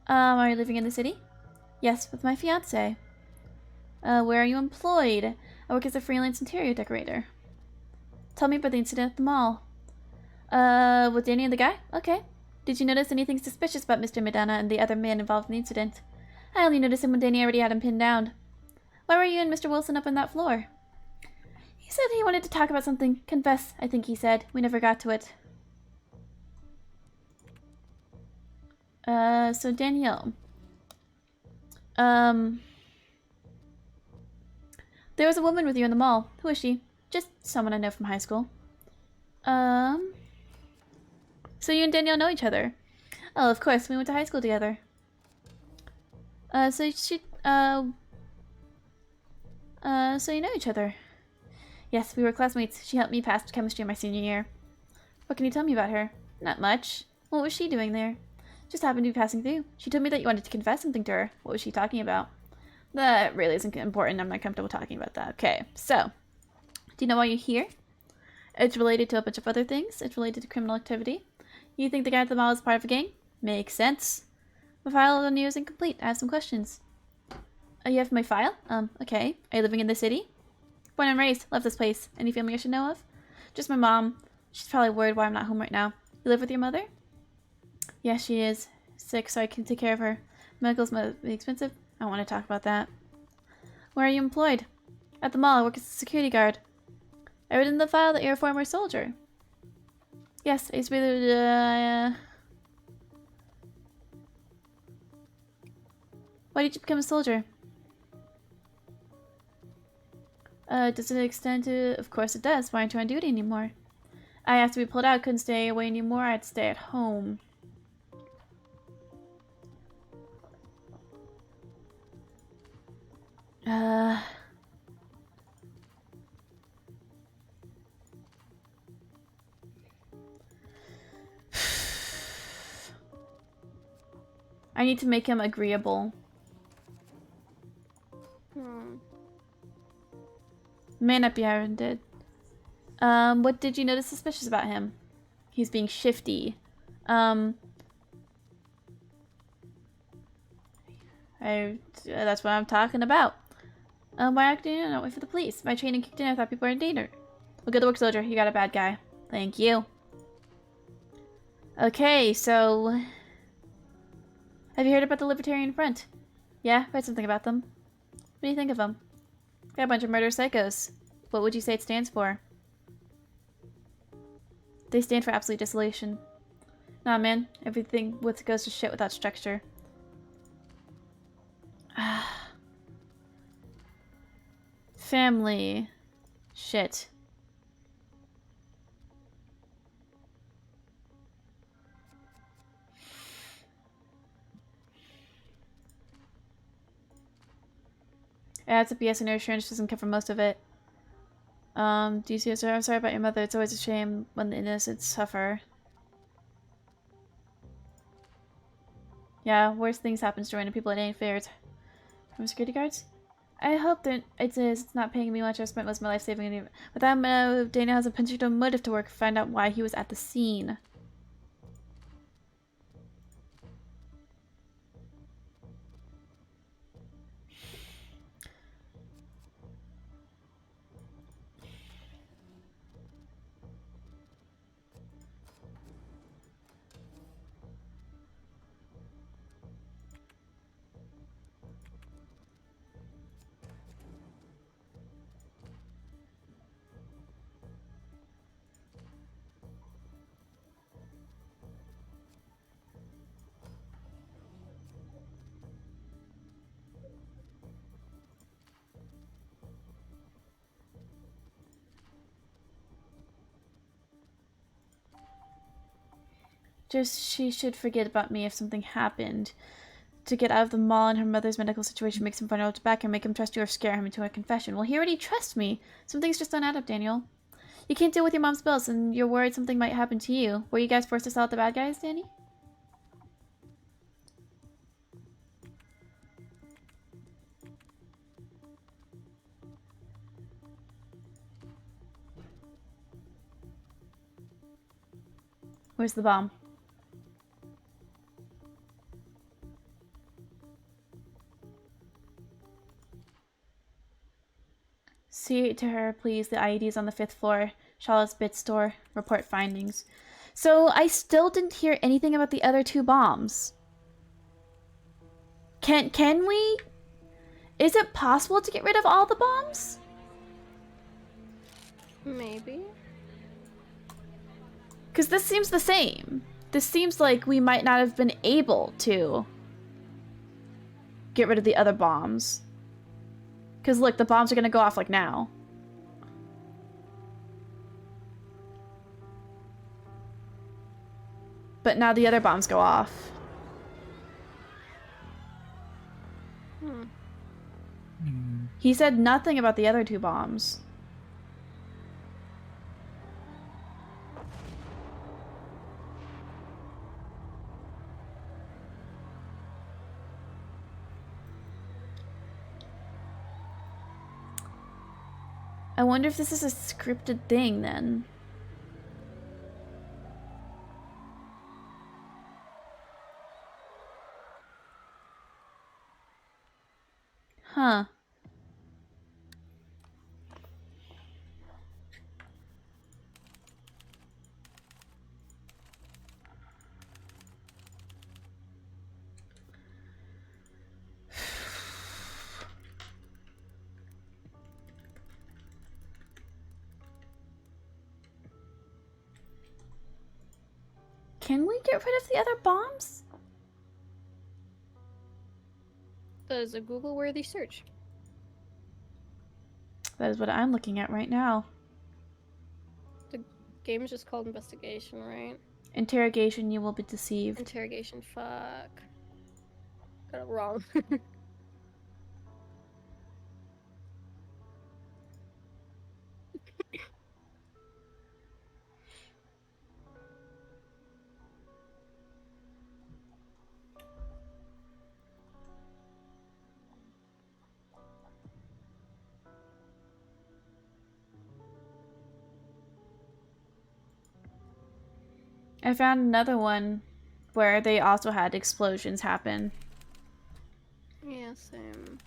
[SPEAKER 1] Are you living in the city? Yes, with my fiance. Where are you employed? I work as a freelance interior decorator. Tell me about the incident at the mall. With Danny and the guy? Okay. Did you notice anything suspicious about Mr. Medana and the other man involved in the incident? I only noticed him when Danny already had him pinned down. Why were you and Mr. Wilson up on that floor? He said he wanted to talk about something. Confess, I think he said. We never got to it. So Danielle. There was a woman with you in the mall. Who is she? Just someone I know from high school. So you and Danielle know each other? Oh, of course. We went to high school together. So you know each other? Yes, we were classmates. She helped me pass chemistry my senior year. What can you tell me about her? Not much. What was she doing there? Just happened to be passing through. She told me that you wanted to confess something to her. What was she talking about? That really isn't important. I'm not comfortable talking about that. Okay, so. Do you know why you're here? It's related to a bunch of other things. It's related to criminal activity. You think the guy at the mall is part of a gang? Makes sense. My file on you is incomplete. I have some questions. Oh, you have my file? Okay. Are you living in the city? Born and raised. Love this place. Any family I should know of? Just my mom. She's probably worried why I'm not home right now. You live with your mother? Yeah, she is. Sick, so I can take care of her. Medical's expensive. I don't want to talk about that. Where are you employed? At the mall. I work as a security guard. I read in the file that you're a former soldier. Yes, I used to be the... Why did you become a soldier? Does it extend to... Of course it does. Why aren't you on duty anymore? I have to be pulled out. Couldn't stay away anymore. I'd stay at home. I need to make him agreeable. May not be did. What did you notice suspicious about him? He's being shifty. That's what I'm talking about. Why acting? Not wait for the police. My training kicked in. I thought people were in danger. Well, good work, soldier. You got a bad guy. Thank you. Okay, so... Have you heard about the Libertarian Front? Yeah, read something about them. What do you think of them? Got a bunch of murder psychos. What would you say it stands for? They stand for absolute desolation. Nah, man. Everything goes to shit without structure. Family. Shit. Yeah, it's a BS and insurance doesn't cover most of it. Do you see it, sir? I'm sorry about your mother. It's always a shame when the innocent suffer. Yeah, worse things happen to random people at any fairs. From security guards? I hope that it's not paying me much. I spent most of my life saving it. But that Daniel has a penchant motive to work. Find out why he was at the scene. Just she should forget about me if something happened. To get out of the mall and her mother's medical situation makes him vulnerable to back and make him trust you or scare him into a confession. Well, he already trusts me. Some things just don't add up, Daniel. You can't deal with your mom's bills and you're worried something might happen to you. Were you guys forced to sell out the bad guys, Danny? Where's the bomb? See to her, please. The IED is on the 5th floor. Charlotte's Bit Store. Report findings. So I still didn't hear anything about the other 2 bombs. Can we? Is it possible to get rid of all the bombs?
[SPEAKER 2] Maybe.
[SPEAKER 1] Because this seems the same. This seems like we might not have been able to get rid of the other bombs. Because look, the bombs are going to go off like now. But now the other bombs go off. He said nothing about the other 2 bombs. I wonder if this is a scripted thing then. Huh. Can we get rid of the other bombs?
[SPEAKER 2] That is a Google-worthy search.
[SPEAKER 1] That is what I'm looking at right now.
[SPEAKER 2] The game is just called Investigation, right?
[SPEAKER 1] Interrogation, you will be deceived.
[SPEAKER 2] Interrogation, fuck. Got it wrong.
[SPEAKER 1] I found another one where they also had explosions happen.
[SPEAKER 2] Yeah, same.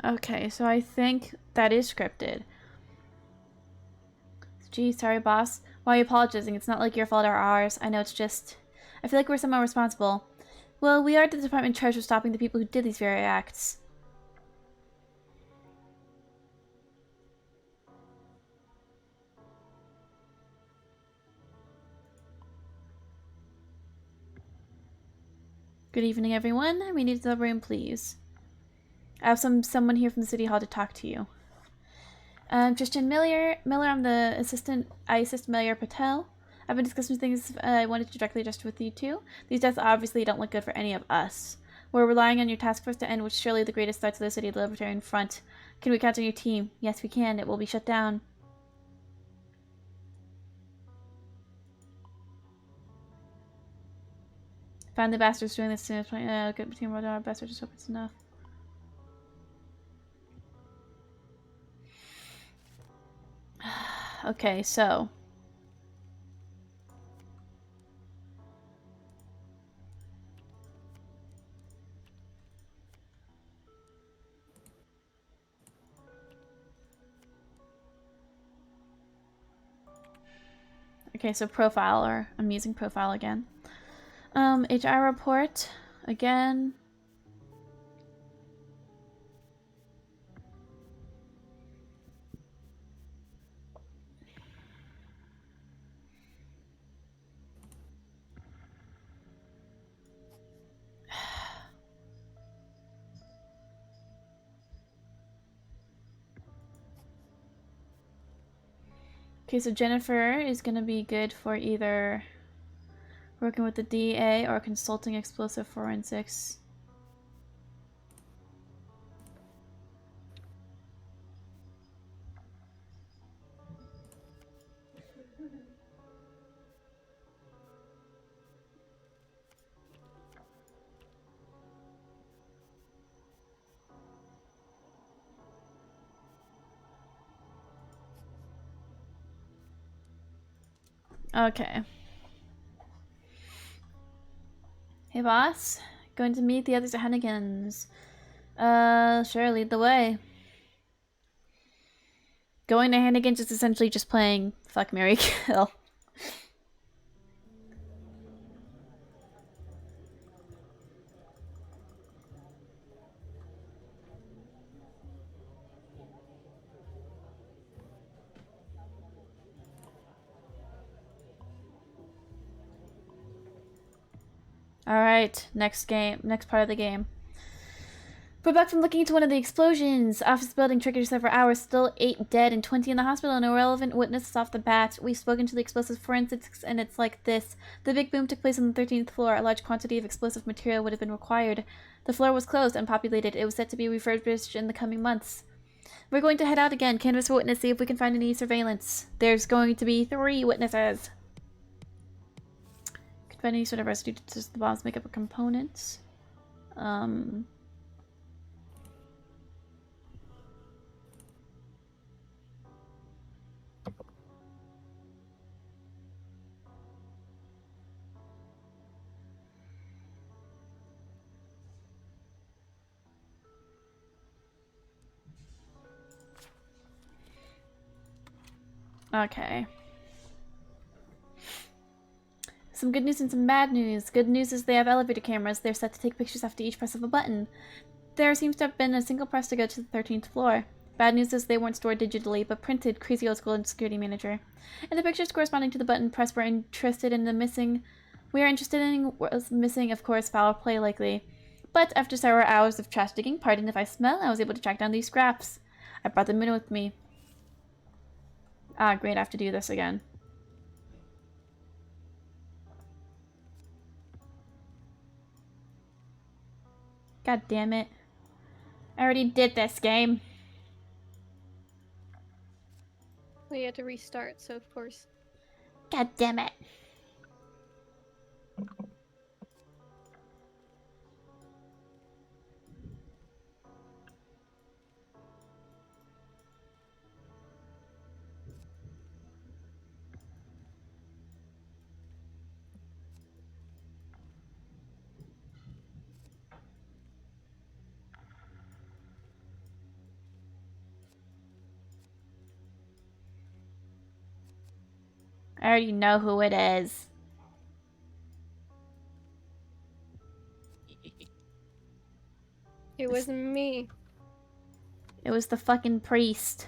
[SPEAKER 1] Okay, so I think that is scripted. Gee, sorry, boss. Why are you apologizing? It's not like your fault or ours. I know it's just... I feel like we're somehow responsible. Well, we are the department charged with stopping the people who did these very acts. Good evening, everyone. We need the room, please. I have someone here from the city hall to talk to you. Tristan Miller, I'm the assistant. I assist Mayor Patel. I've been discussing things I wanted to directly address with you two. These deaths obviously don't look good for any of us. We're relying on your task force to end what's surely the greatest threat to the city of the Libertarian Front. Can we count on your team? Yes, we can. It will be shut down. Find the bastards doing this soon as good team. Our bastards. Just hope it's enough. Okay, so. Okay, so profile, or I'm using profile again. HR report again. Okay, so Jennifer is gonna be good for either working with the DA or consulting explosive forensics. Okay. Hey, boss. Going to meet the others at Hennigan's. Sure, lead the way. Going to Hannigan's is essentially just playing Fuck, Marry, Kill. Alright, next part of the game. We're back from looking into one of the explosions. Office building triggered several hours, still 8 dead and 20 in the hospital. No relevant witnesses off the bat. We've spoken to the explosive forensics, and it's like this. The big boom took place on the 13th floor. A large quantity of explosive material would have been required. The floor was closed, unpopulated. It was set to be refurbished in the coming months. We're going to head out again, canvass for witness, see if we can find any surveillance. There's going to be 3 witnesses. Could find any sort of residue to the bombs make up a component. Okay. Some good news and some bad news. Good news is they have elevator cameras. They're set to take pictures after each press of a button. There seems to have been a single press to go to the 13th floor. Bad news is they weren't stored digitally, but printed. Crazy old school security manager. And the pictures corresponding to the button press we're interested in the missing. We are interested in was missing, of course, foul play likely. But after several hours of trash digging, pardon if I smell, I was able to track down these scraps. I brought them in with me. Ah, great, I have to do this again. God damn it. I already did this game.
[SPEAKER 2] We had to restart, so of course.
[SPEAKER 1] God damn it. I already know who it is.
[SPEAKER 2] It wasn't me.
[SPEAKER 1] It was the fucking priest.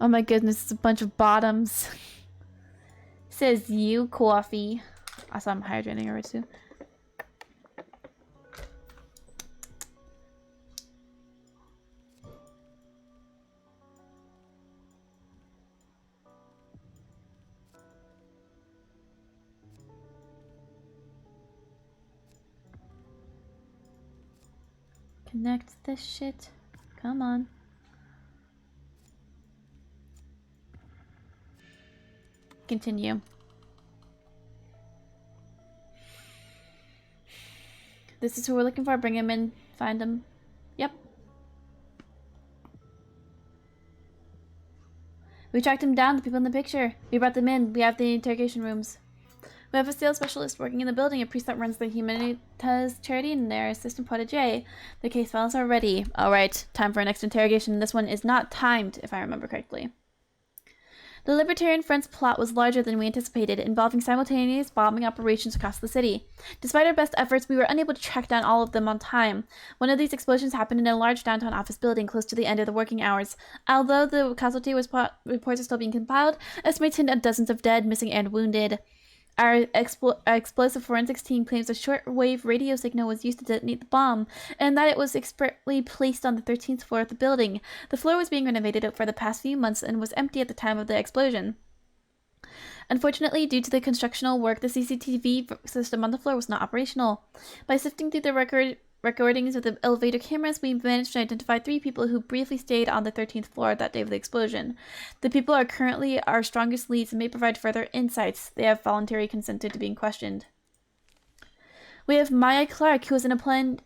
[SPEAKER 1] Oh my goodness, it's a bunch of bottoms. Says you coffee. Also, I'm hydrating already too. Connect this shit. Come on. Continue. This is who we're looking for. Bring him in. Find him. Yep. We tracked him down, the people in the picture. We brought them in. We have the interrogation rooms. We have a sales specialist working in the building, a priest that runs the Humanitas charity, and their assistant protege. The case files are ready. Alright, time for our next interrogation. This one is not timed, if I remember correctly. The Libertarian Front's plot was larger than we anticipated, involving simultaneous bombing operations across the city. Despite our best efforts, we were unable to track down all of them on time. One of these explosions happened in a large downtown office building close to the end of the working hours. Although the casualty reports are still being compiled, estimates hint at dozens of dead, missing, and wounded. Our explosive forensics team claims a shortwave radio signal was used to detonate the bomb, and that it was expertly placed on the 13th floor of the building. The floor was being renovated for the past few months and was empty at the time of the explosion. Unfortunately, due to the constructional work, the CCTV system on the floor was not operational. By sifting through the recordings with the elevator cameras, we managed to identify 3 people who briefly stayed on the 13th floor that day of the explosion. The people are currently our strongest leads and may provide further insights. They have voluntarily consented to being questioned. We have Maya Clark, who is an employee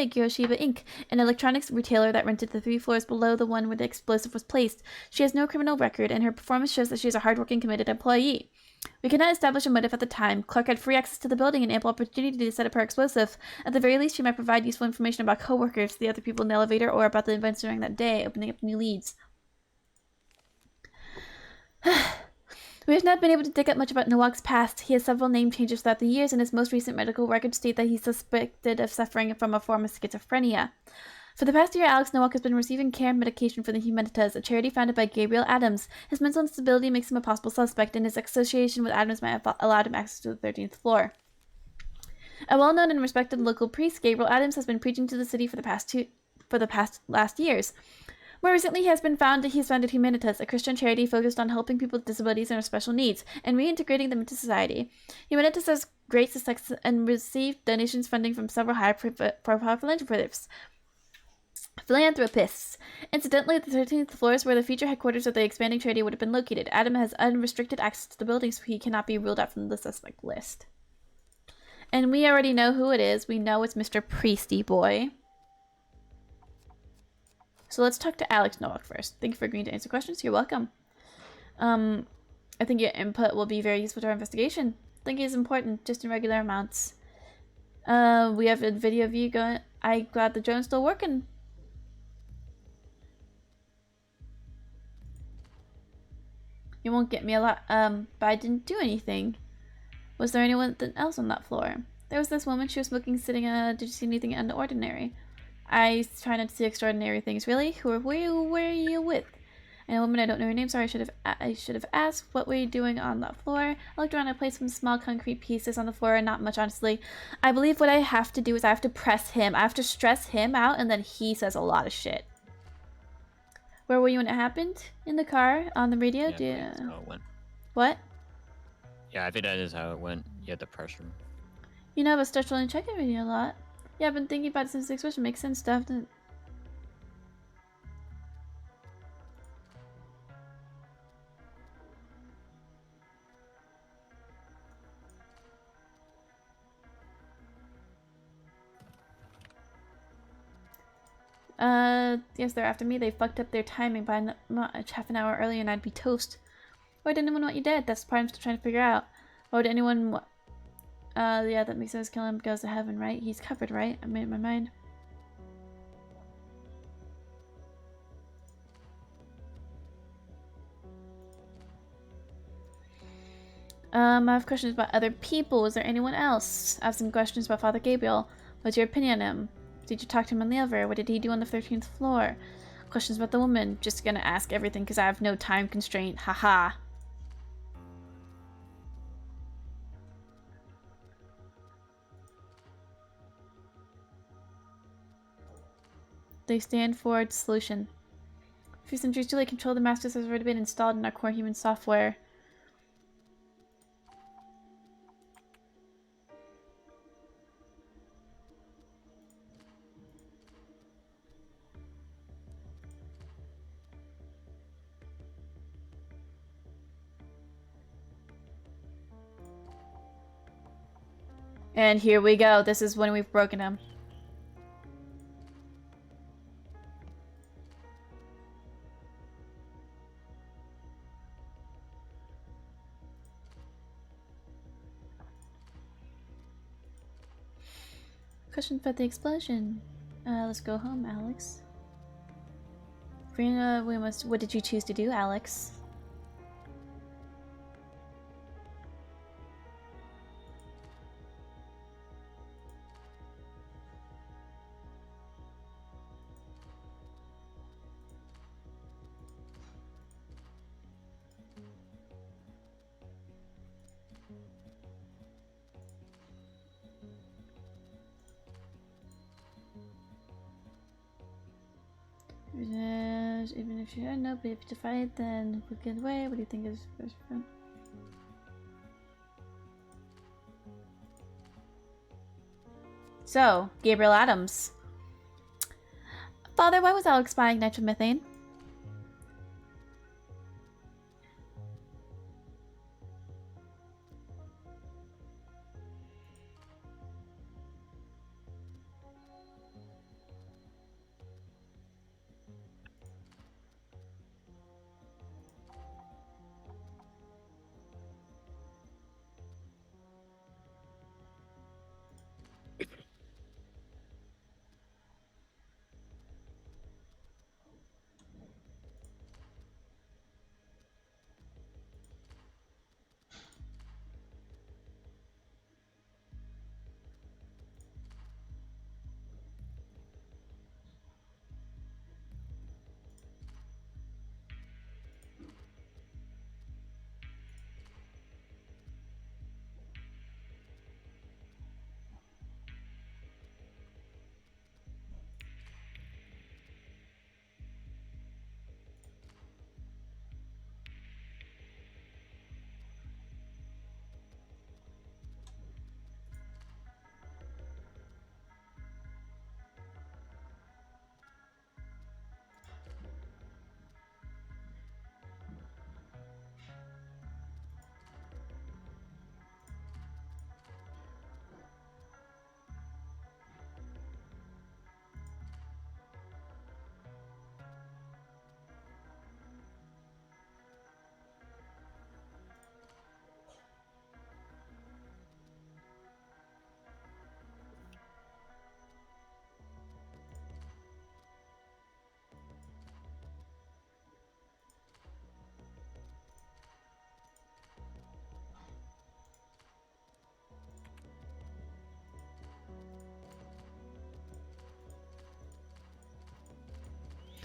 [SPEAKER 1] at Gyoshiba Inc., an electronics retailer that rented the 3 floors below the one where the explosive was placed. She has no criminal record, and her performance shows that she is a hardworking, committed employee. We could not establish a motive at the time. Clark had free access to the building and ample opportunity to set up her explosive. At the very least, she might provide useful information about coworkers, the other people in the elevator, or about the events during that day, opening up new leads. We have not been able to dig up much about Nowak's past. He has several name changes throughout the years, and his most recent medical records state that he's suspected of suffering from a form of schizophrenia. For the past year, Alex Nowak has been receiving care and medication for the Humanitas, a charity founded by Gabriel Adams. His mental instability makes him a possible suspect, and his association with Adams might have allowed him access to the 13th floor. A well-known and respected local priest, Gabriel Adams, has been preaching to the city for the last years. More recently, he has founded Humanitas, a Christian charity focused on helping people with disabilities and special needs, and reintegrating them into society. Humanitas has great success and received donations funding from several high-profile philanthropists. Incidentally, the 13th floor is where the future headquarters of the expanding charity would have been located. Adam has unrestricted access to the building, so he cannot be ruled out from the suspect list. And we already know who it is. We know it's Mr. Priesty Boy. So let's talk to Alex Nowak first. Thank you for agreeing to answer questions. You're welcome. I think your input will be very useful to our investigation. I think it's important, just in regular amounts. We have a video of you going. I'm glad the drone's still working. You won't get me a lot, but I didn't do anything. Was there anyone else on that floor? There was this woman, she was smoking, sitting, did you see anything unordinary? I try not to see extraordinary things, really. Who were you with? And a woman, I don't know her name, sorry, I should have asked. What were you doing on that floor? I looked around, I placed some small concrete pieces on the floor, and not much, honestly. I believe what I have to do is I have to press him. I have to stress him out, and then he says a lot of shit. Where were you when it happened? In the car? On the radio?
[SPEAKER 4] Yeah,
[SPEAKER 1] What?
[SPEAKER 4] Yeah, I think that is how it went. You had the pressure.
[SPEAKER 1] You know, but start rolling check-in with you a lot. Yeah, I've been thinking about it since the expression makes sense, doesn't it? Yes, they're after me. They fucked up their timing by half an hour earlier and I'd be toast. Why did anyone want you dead? That's the part I'm still trying to figure out. Why would anyone yeah, that makes sense. Kill him, goes to heaven, right? He's covered, right? I made up my mind. I have questions about other people. Is there anyone else? I have some questions about Father Gabriel. What's your opinion on him? Did you talk to him on the elevator? What did he do on the 13th floor? Questions about the woman. Just gonna ask everything because I have no time constraint. Haha. They stand for solution. A few centuries too late, control of the masters has already been installed in our core human software. And here we go. This is when we've broken him. Question about the explosion. Let's go home, Alex. What did you choose to do, Alex? Even if you don't know, but if you fight, then we'll get away. What do you think is best for him? So, Gabriel Adams. Father, why was Alex buying nitromethane?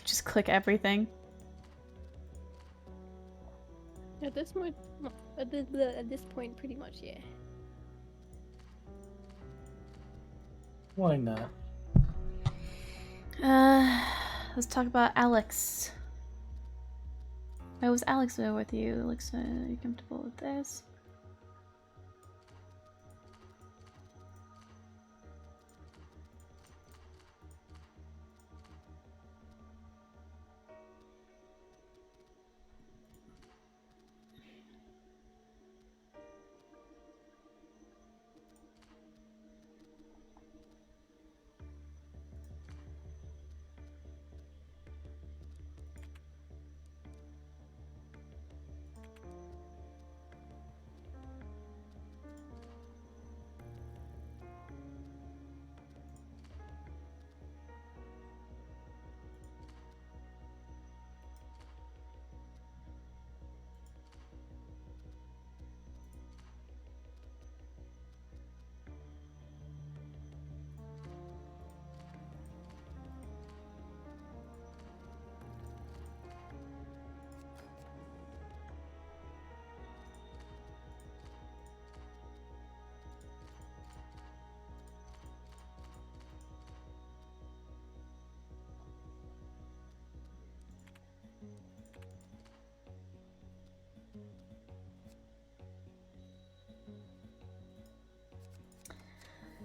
[SPEAKER 1] Just click everything.
[SPEAKER 2] At this point, at this point, pretty much, yeah.
[SPEAKER 3] Why not?
[SPEAKER 1] Let's talk about Alex. Why was Alex there with you? Looks, are you comfortable with this?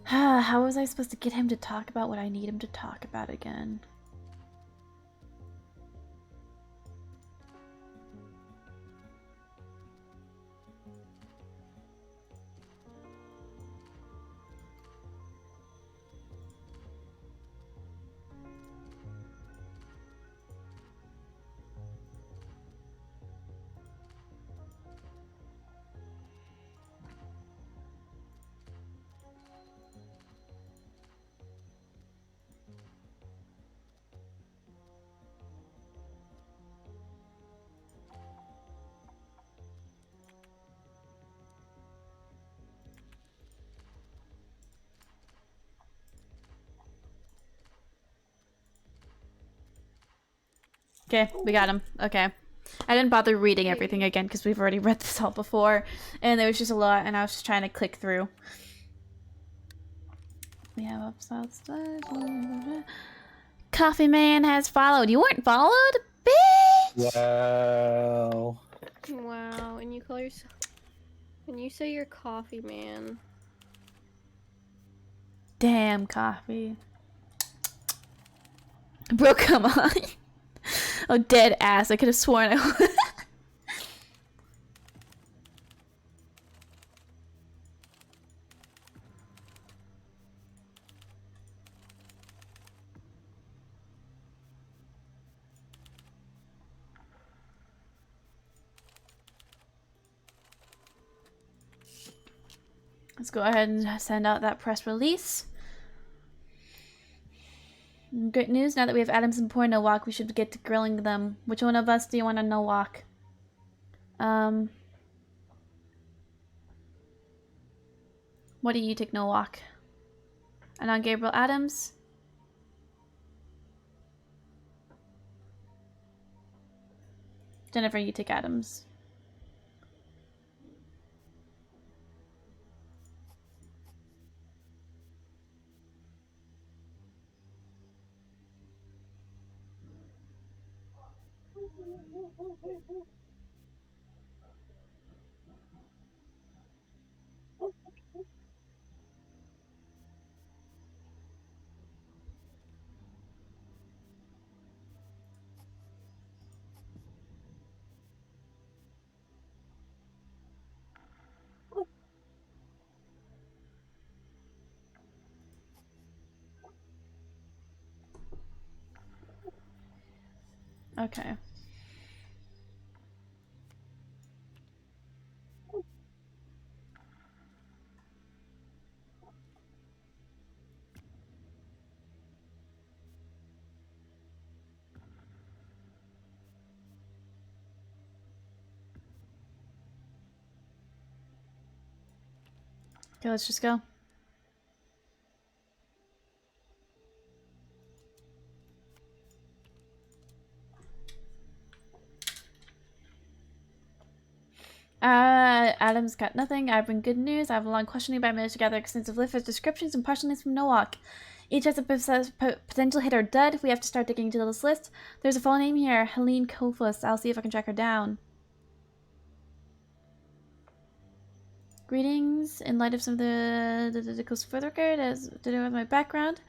[SPEAKER 1] How was I supposed to get him to talk about what I need him to talk about again? Okay, we got him. Okay. I didn't bother reading everything again because we've already read this all before, and there was just a lot, and I was just trying to click through. We have upsides. Coffee Man has followed. You weren't followed, bitch.
[SPEAKER 3] Wow.
[SPEAKER 2] Wow, and you call yourself. And you say you're Coffee Man.
[SPEAKER 1] Damn, Coffee. Bro, come on. Oh, dead ass. I could have sworn I. Let's go ahead and send out that press release. Great news, now that we have Adams and Poor no walk, we should get to grilling them. Which one of us do you want to no walk? What do you take no walk? And on Gabriel Adams? Jennifer, you take Adams. Okay. Okay, let's just go. Adam's got nothing. I bring good news. I have a long questioning, but I managed to gather extensive list of descriptions and partial names from Nowak. Each has a potential hit or dud. We have to start digging into this list. There's a full name here, Helene Kofus. I'll see if I can track her down. Greetings. In light of some of the close further regard as to do with my background.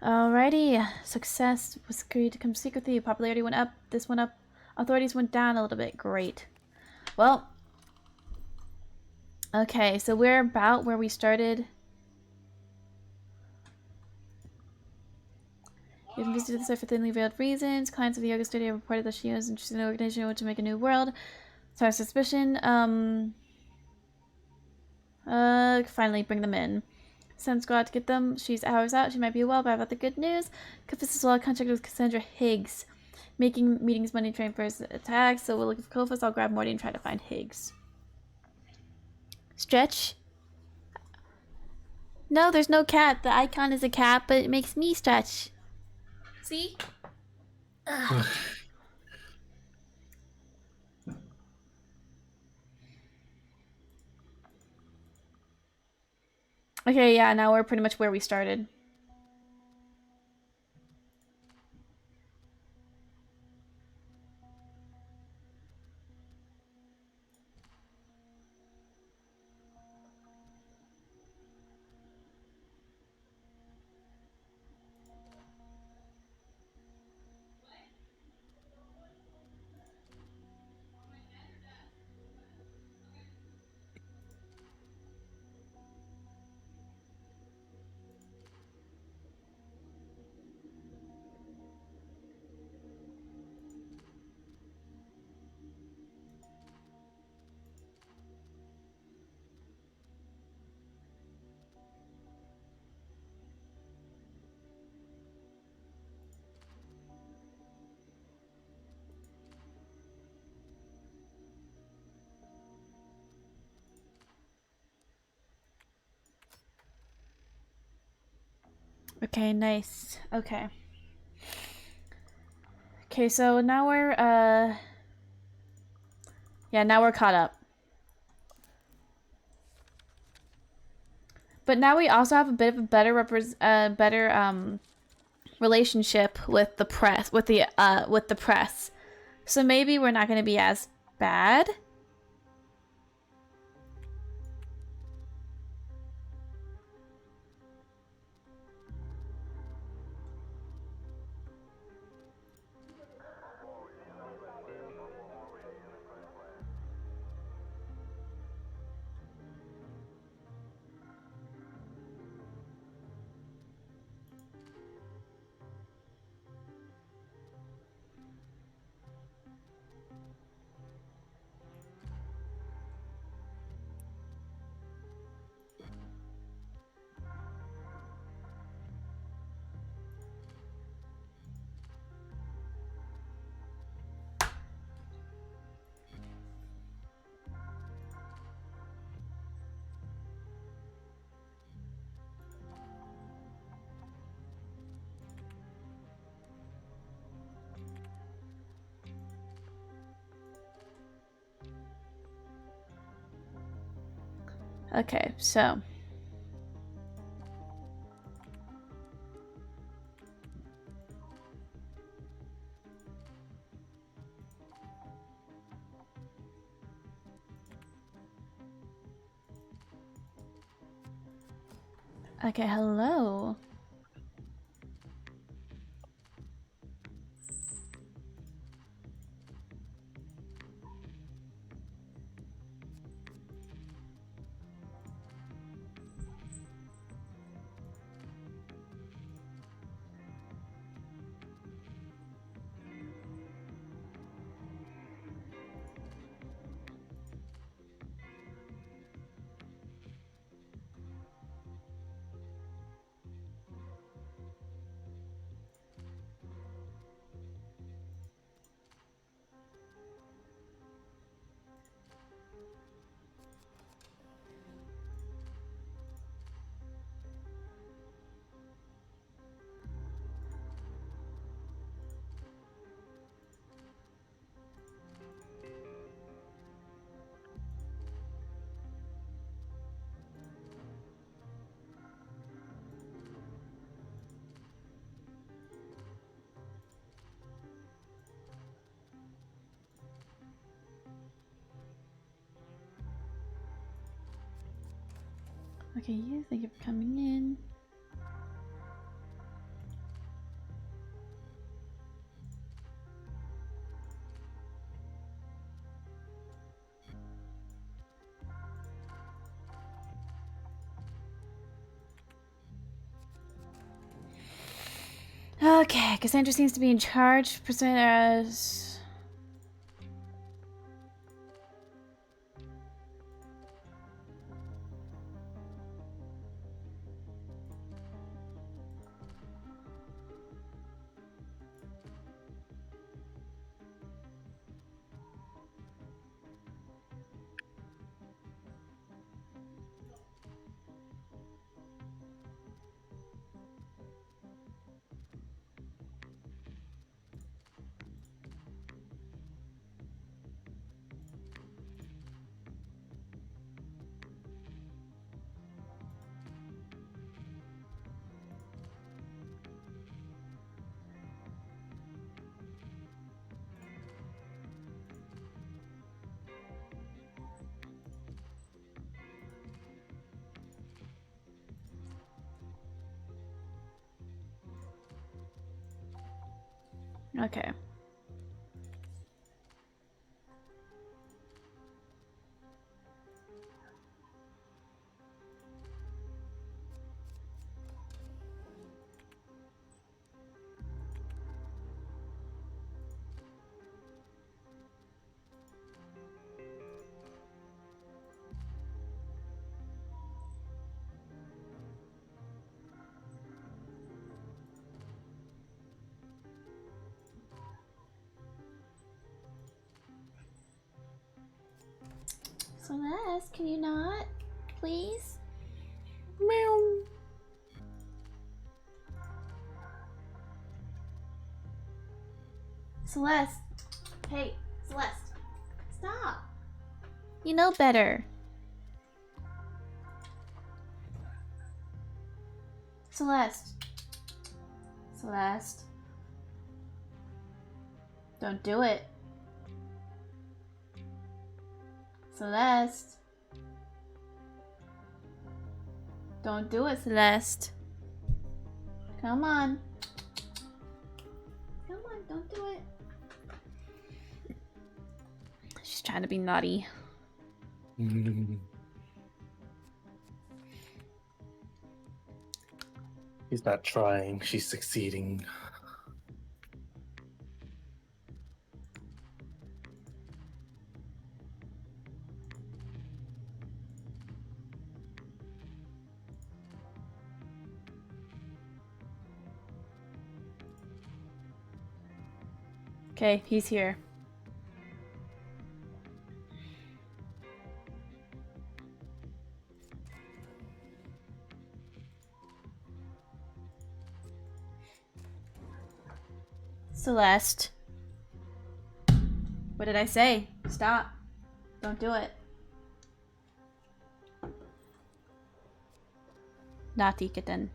[SPEAKER 1] Alrighty. Success was agreed to come speak with you. Popularity went up. This went up. Authorities went down a little bit. Great. Well. Okay, so we're about where we started. You've visited the site for thinly veiled reasons. Clients of the yoga studio reported that she was interested in the organization and wanted to make a new world. So I have suspicion. Finally bring them in. Send squad to get them. She's hours out. She might be well, but I've got the good news. Kofus is well contracted with Cassandra Higgs. Making meetings money train for his attacks. So we're looking for Kofus. I'll grab Morty and try to find Higgs. Stretch. No, there's no cat. The icon is a cat, but it makes me stretch. See? Ugh. Okay, yeah, now we're pretty much where we started. Okay, nice. Okay. Okay, so now we're yeah, now we're caught up. But now we also have a bit of a better relationship with the press, with the press. So maybe we're not going to be as bad. Okay, so okay, hello. Okay, you thank you for coming in. Okay, Cassandra seems to be in charge. Present as okay. Celeste, can you not? Please?
[SPEAKER 2] Meow.
[SPEAKER 1] Celeste. Hey, Celeste. Stop. You know better. Celeste. Celeste. Don't do it. Celeste. Don't do it, Celeste. Come on. Come on, don't do it. She's trying to be naughty.
[SPEAKER 3] She's not trying, she's succeeding.
[SPEAKER 1] Okay, he's here. Celeste. What did I say? Stop. Don't do it. Naughty kitten.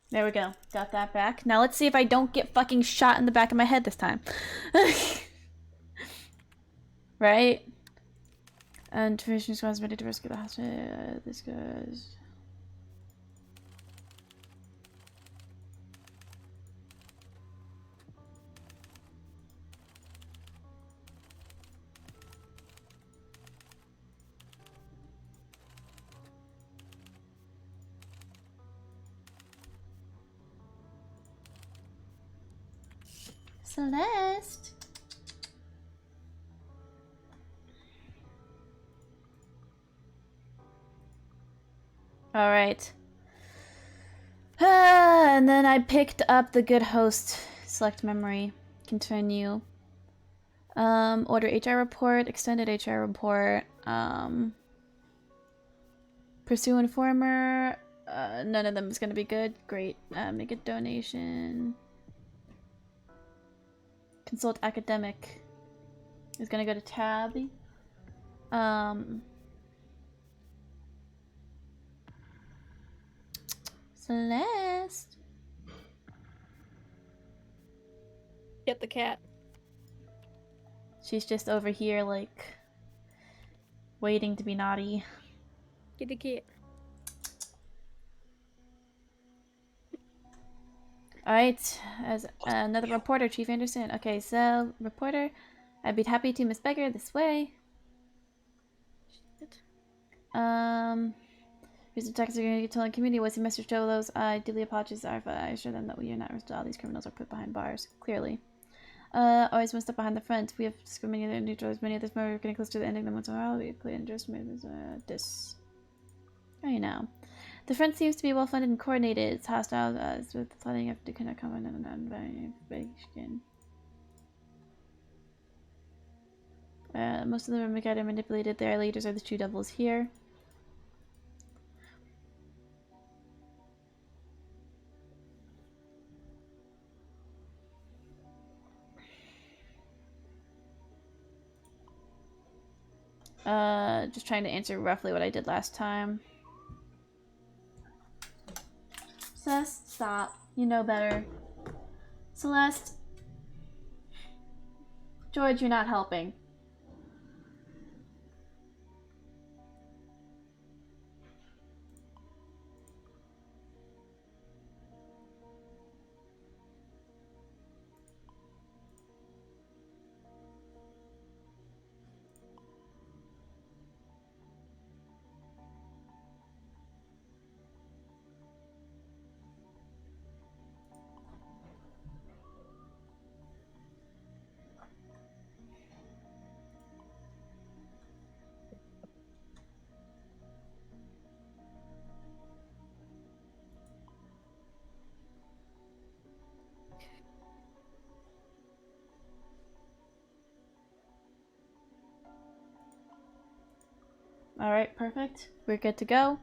[SPEAKER 1] There we go. Got that back. Now let's see if I don't get fucking shot in the back of my head this time. Right? And information squad's ready to rescue the hospital. This goes. Celeste. All right. And then I picked up the good host. Select memory. Continue. Order HR report. Extended HR report. Pursue informer. None of them is gonna be good. Great. Make a donation. Consult academic. Is gonna go to Tabby. Celeste.
[SPEAKER 2] Get the cat.
[SPEAKER 1] She's just over here, like, waiting to be naughty.
[SPEAKER 2] Get the cat.
[SPEAKER 1] Alright, as another reporter, Chief Anderson. Okay, so, reporter, I'd be happy to Miss Beggar this way.
[SPEAKER 2] Shit.
[SPEAKER 1] Recent attacks are going to get told in community. What's the message to those? I deeply apologize. I assure them that we are not arrested. All these criminals are put behind bars. Clearly. Always one step behind the front. We have discriminated and neutralized many of this murder. We're getting close to the ending them once in a while. We clearly underestimated this. Oh, you know. The front seems to be well funded and coordinated. It's hostile with the flooding after cannot come on and investigation. Most of them are manipulated. Their leaders are the two devils here. Just trying to answer roughly what I did last time. Celeste, stop. You know better. Celeste. George, you're not helping. All right, perfect. We're good to go.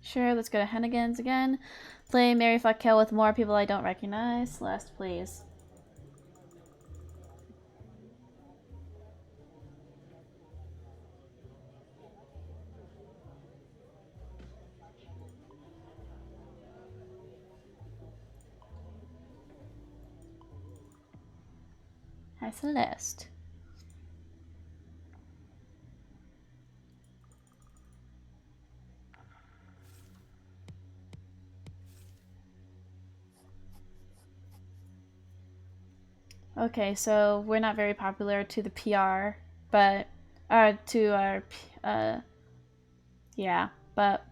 [SPEAKER 1] Sure, let's go to Hennigan's again. Play Mary Fuck Kill with more people I don't recognize. Celeste, please. Hi, Celeste. Okay, so we're not very popular to the PR, but to our yeah, but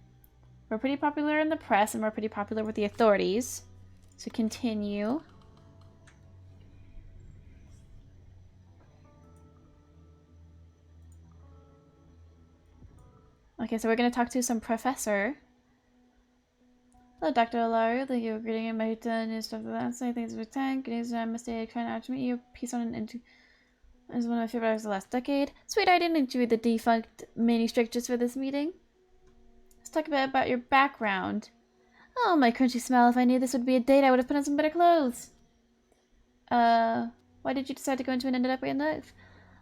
[SPEAKER 1] we're pretty popular in the press and we're pretty popular with the authorities. So continue. Okay, so we're gonna talk to some professor. Hello, Dr. Alario. Thank you for greeting in my new stuff for that. So thanks for time. Good news, I mistake trying to meet you. Piece on an is one of my favorite artists of the last decade. Sweet, I didn't enjoy the defunct manuscript just for this meeting. Let's talk a bit about your background. Oh, my crunchy smell. If I knew this would be a date, I would have put on some better clothes. Why did you decide to go into an ended up in life?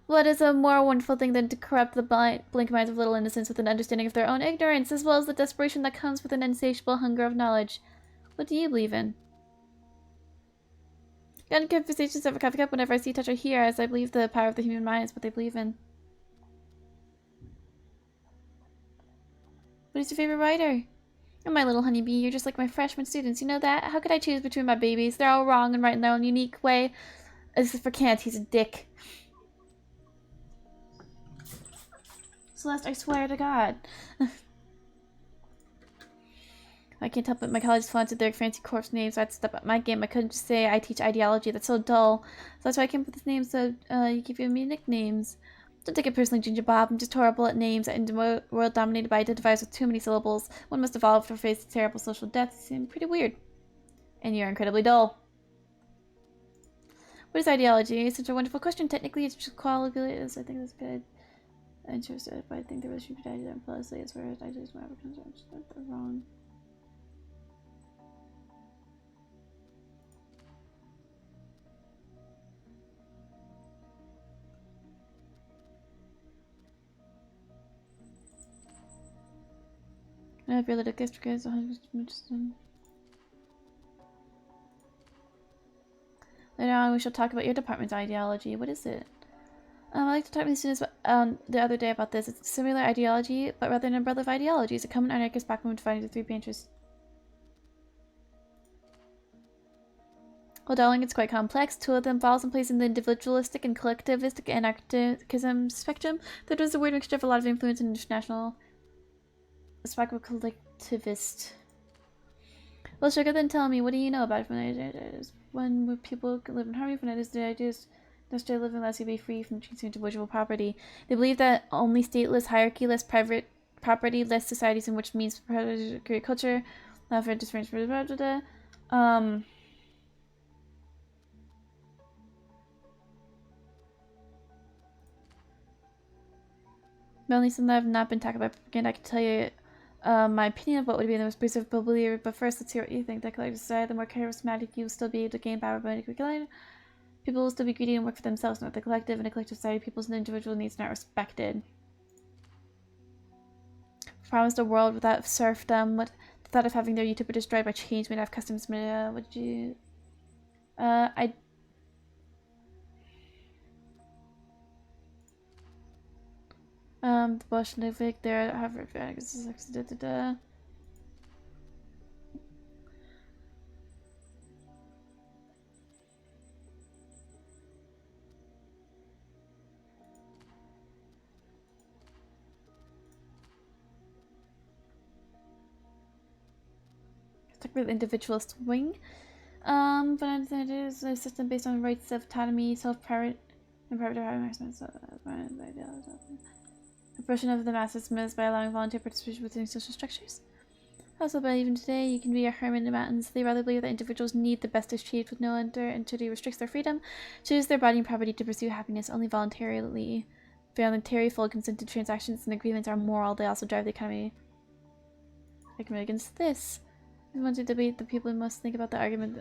[SPEAKER 1] What is a more wonderful thing than to corrupt the blink minds of little innocents with an understanding of their own ignorance, as well as the desperation that comes with an insatiable hunger of knowledge? What do you believe in? Gun conversations over coffee cup whenever I see, touch, or hear, as I believe the power of the human mind is what they believe in. What is your favorite writer? Oh, my little honeybee, you're just like my freshman students. You know that? How could I choose between my babies? They're all wrong and right in their own unique way. As for Kant, he's a dick. Celeste, I swear to God. I can't help it. My colleges flaunted their fancy corpse names, so I had to step up my game. I couldn't just say I teach ideology. That's so dull. So that's why I came up with this name, so you keep giving me nicknames. Don't take it personally, Ginger Bob. I'm just horrible at names. In a world dominated by identifiers with too many syllables, one must evolve to face terrible social death. You seem pretty weird. And you're incredibly dull. What is ideology? It's such a wonderful question. Technically, it's just quality. I think that's good. Interested, but I think there really should be ideas and policy as far as ideas whenever comes out. They're wrong. I have your little gift because 100% interested. Later on, we shall talk about your department's ideology. What is it? I like to talk to the students the other day about this. It's a similar ideology, but rather an umbrella of ideologies. A common anarchist backbone dividing the three branches. Well, darling, it's quite complex. Two of them falls in place in the individualistic and collectivistic anarchism spectrum. Third was a weird mixture of a lot of influence in international spectrum collectivist. Well, sugar, then tell me, what do you know about it? When people live in harmony, when it is the ideas, industrial living allows you to be free from chasing individual property. They believe that only stateless, hierarchy-less, private property-less societies in which means create culture, not for difference for Melanie, something I've not been talking about propaganda. I can tell you my opinion of what would be the most persuasive believer, but first let's hear what you think. The collective society, the more charismatic you will still be able to gain power by manipulating. People will still be greedy and work for themselves, not the collective. In a collective society, people's individual needs are not respected. Promised a world without serfdom. What the thought of having their utopia destroyed by change made out of customs made what did you the Bolshevik there Harvard with individualist wing. But it is a system based on rights of autonomy, self-private, and private oppression of the masses by allowing volunteer participation within social structures. Also, but even today, you can be a hermit in the mountains. They rather believe that individuals need the best achieved with no entity restricts their freedom, choose their body and property to pursue happiness only voluntarily. Voluntary, full consented transactions and agreements are moral. They also drive the economy. Argument against this. I want to debate the people who must think about the argument.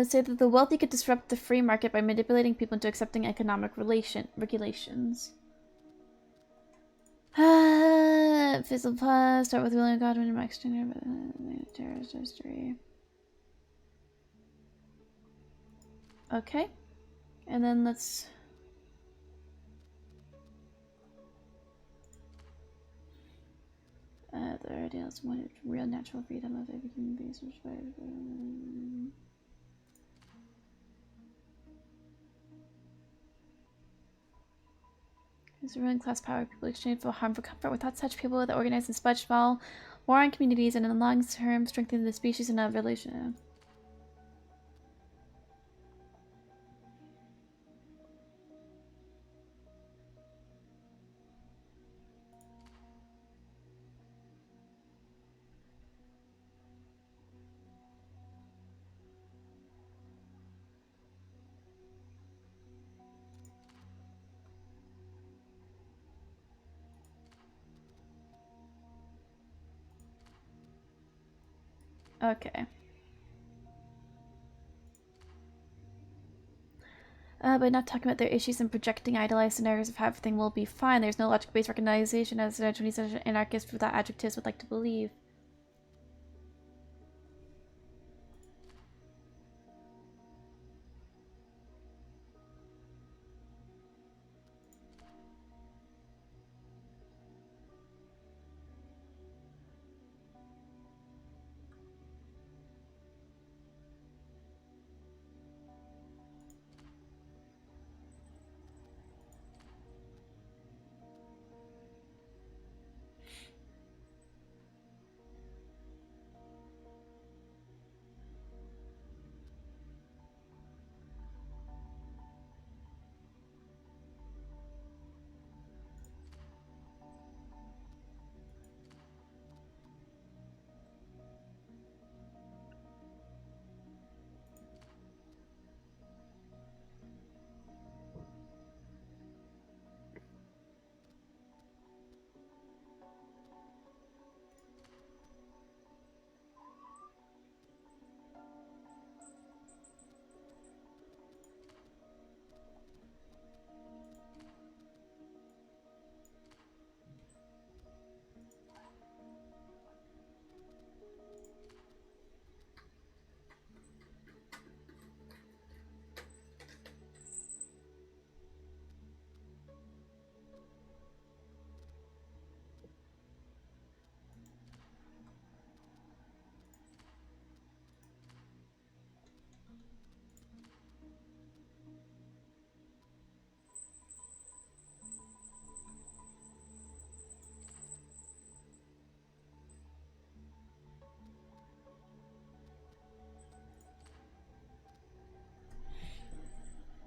[SPEAKER 1] Say that the wealthy could disrupt the free market by manipulating people into accepting economic regulations. Fizzle plus, start with William Godwin and Max Turner, terrorist history. Okay. And then let's... the ideals wanted real natural freedom of every human being. It's a ruling class power. People exchange for harm for comfort. Without such people, the organized and spudge small war on communities and in the long term strengthen the species and evolution. Okay. But not talking about their issues and projecting idealized scenarios of how everything will be fine. There's no logic-based recognition as 20th century anarchists without adjectives would like to believe.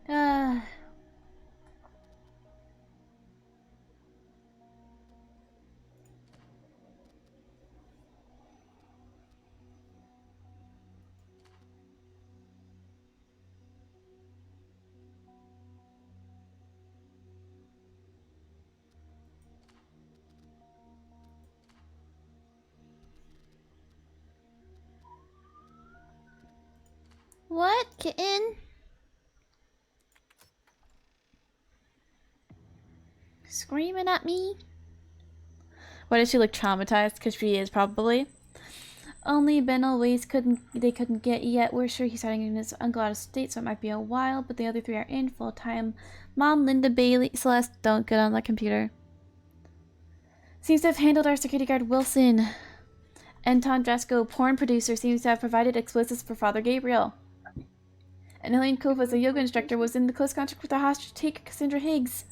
[SPEAKER 1] Uh... What, kitten? Screaming at me? Why does she look traumatized? Because she is, probably. Only Benel Ways they couldn't get yet. We're sure he's hiding in his uncle out of state, so it might be a while, but the other three are in full time. Mom, Linda, Bailey, Celeste, don't get on that computer. Seems to have handled our security guard Wilson. Anton Jasko, porn producer, seems to have provided explosives for Father Gabriel. And Helene Kovas, a yoga instructor, was in the close contact with the hostage taker Cassandra Higgs.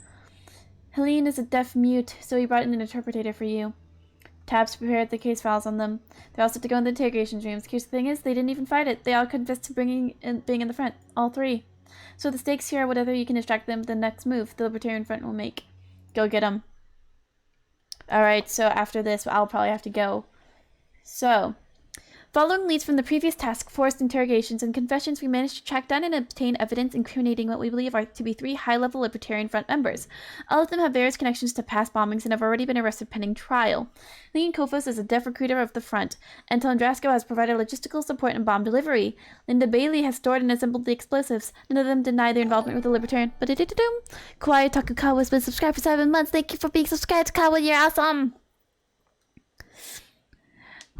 [SPEAKER 1] Helene is a deaf mute, so we brought in an interpreter for you. Tabs prepared the case files on them. They're all set to go in the interrogation rooms. Here's the thing is, they didn't even fight it. They all confessed to being in the front. All 3. So the stakes here are whatever you can distract them, the next move the Libertarian Front will make. Go get them. Alright, so after this, I'll probably have to go. So, following leads from the previous task force interrogations and confessions, we managed to track down and obtain evidence incriminating what we believe are to be 3 high-level Libertarian Front members. All of them have various connections to past bombings and have already been arrested pending trial. Lean Kofos is a deaf recruiter of the front. Anton Drasko has provided logistical support and bomb delivery. Linda Bailey has stored and assembled the explosives. None of them deny their involvement with the Libertarian. But Kawaii Takukawa has been subscribed for 7 months. Thank you for being subscribed, Kawa. You're awesome.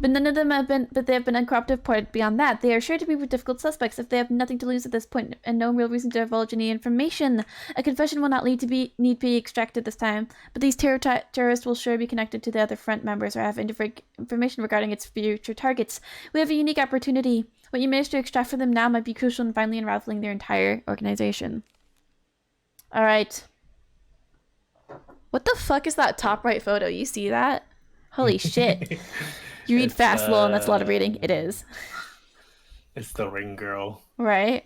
[SPEAKER 1] But none of them have been, they have been uncooperative beyond that. They are sure to be difficult suspects if they have nothing to lose at this point and no real reason to divulge any information. A confession will not need to be extracted this time, but these terrorists will sure be connected to the other front members or have information regarding its future targets. We have a unique opportunity. What you manage to extract from them now might be crucial in finally unraveling their entire organization. Alright. What the fuck is that top right photo? You see that? Holy shit. You read fast, lol, and that's a lot of reading. It is.
[SPEAKER 3] It's the ring girl.
[SPEAKER 1] Right.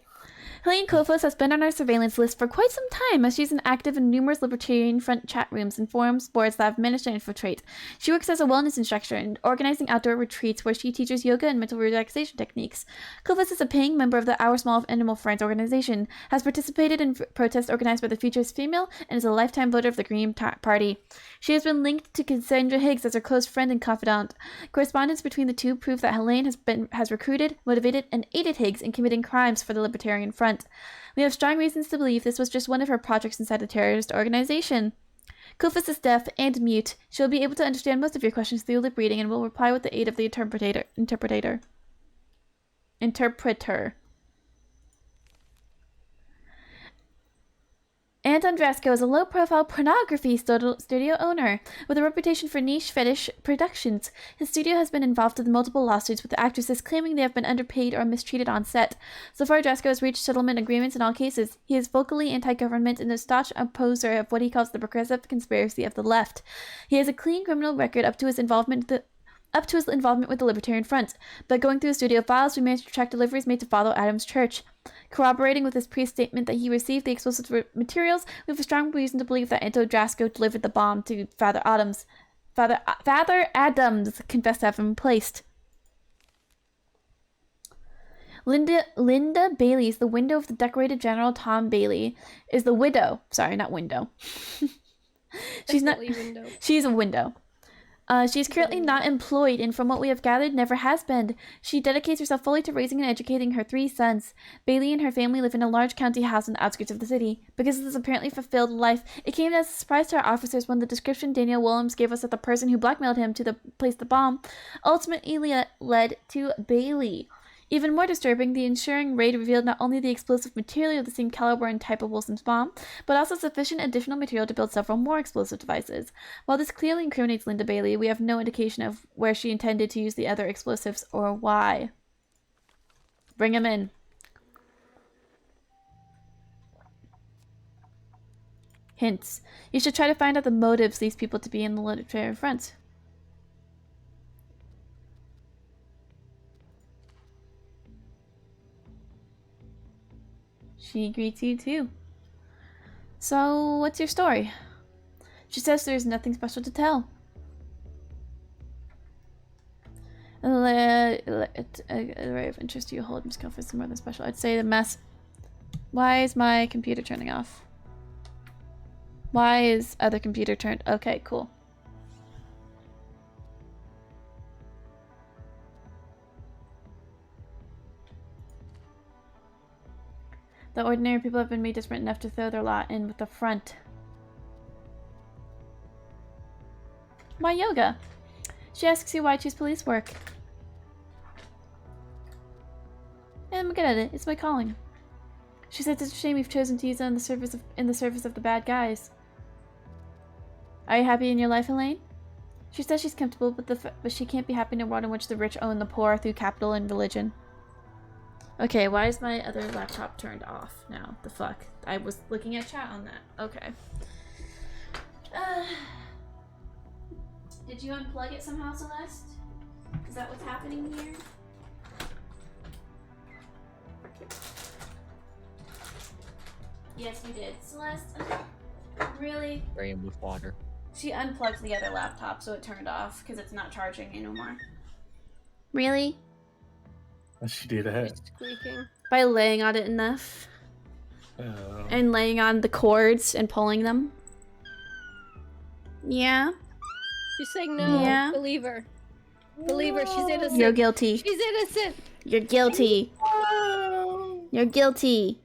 [SPEAKER 1] Helene Kofos has been on our surveillance list for quite some time, as she's an active in numerous Libertarian Front chat rooms and forums, boards that have managed to infiltrate. She works as a wellness instructor and organizing outdoor retreats where she teaches yoga and mental relaxation techniques. Kofos is a paying member of the Our Small Animal Friends organization, has participated in protests organized by the Future's Female, and is a lifetime voter of the Green Party. She has been linked to Cassandra Higgs as her close friend and confidant. Correspondence between the two prove that Helene has recruited, motivated, and aided Higgs in committing crimes for the Libertarian Front. We have strong reasons to believe this was just one of her projects inside the terrorist organization. Kofos is deaf and mute. She'll be able to understand most of your questions through lip reading and will reply with the aid of the interpreter. Anton Drasko is a low-profile pornography studio owner with a reputation for niche fetish productions. His studio has been involved in multiple lawsuits with the actresses claiming they have been underpaid or mistreated on set. So far, Drasko has reached settlement agreements in all cases. He is vocally anti-government and a staunch opposer of what he calls the progressive conspiracy of the left. He has a clean criminal record up to his involvement with the Libertarian Front. But going through his studio files, we managed to track deliveries made to Father Adams' church. Corroborating with his priest's statement that he received the explosive materials, we have a strong reason to believe that Anton Drasko delivered the bomb to Father Adams. Father Adams confessed to have him placed. Linda Bailey is the widow of the decorated General Tom Bailey. Is the widow. Sorry, not window. She's a window. She is currently not employed and from what we have gathered, never has been. She dedicates herself fully to raising and educating her 3 sons. Bailey and her family live in a large county house in the outskirts of the city. Because of this apparently fulfilled life, it came as a surprise to our officers when the description Daniel Williams gave us of the person who blackmailed him to place the bomb ultimately led to Bailey. Even more disturbing, the ensuing raid revealed not only the explosive material of the same caliber and type of Wilson's bomb, but also sufficient additional material to build several more explosive devices. While this clearly incriminates Linda Bailey, we have no indication of where she intended to use the other explosives or why. Bring him in. Hints. You should try to find out the motives these people to be in the Libertarian Front. She greets you too. So, what's your story? She says there's nothing special to tell. Array of interest you hold Miss Kelf is more than special. I'd say the mess. Why is my computer turning off? Why is other computer turned? Okay, cool. The ordinary people have been made desperate enough to throw their lot in with the front. Why yoga? She asks you why I choose police work. And I'm good at it. It's my calling. She says it's a shame you've chosen to use it in the service of the bad guys. Are you happy in your life, Elaine? She says she's comfortable, but she can't be happy in a world in which the rich own the poor through capital and religion. Okay, why is my other laptop turned off now? The fuck? I was looking at chat on that. Okay. Did you unplug it somehow, Celeste? Is that what's happening here? Yes, you did. Celeste? Really?
[SPEAKER 4] Spraying with water.
[SPEAKER 1] She unplugged the other laptop so it turned off because it's not charging anymore. Really?
[SPEAKER 3] She did that.
[SPEAKER 2] It's squeaking.
[SPEAKER 1] By laying on it enough.
[SPEAKER 3] Oh.
[SPEAKER 1] And laying on the cords and pulling them. Yeah?
[SPEAKER 2] She's saying no.
[SPEAKER 1] Yeah.
[SPEAKER 2] Believe her. Believe her. She's innocent.
[SPEAKER 1] You're guilty.
[SPEAKER 2] She's innocent.
[SPEAKER 1] You're guilty. You're guilty.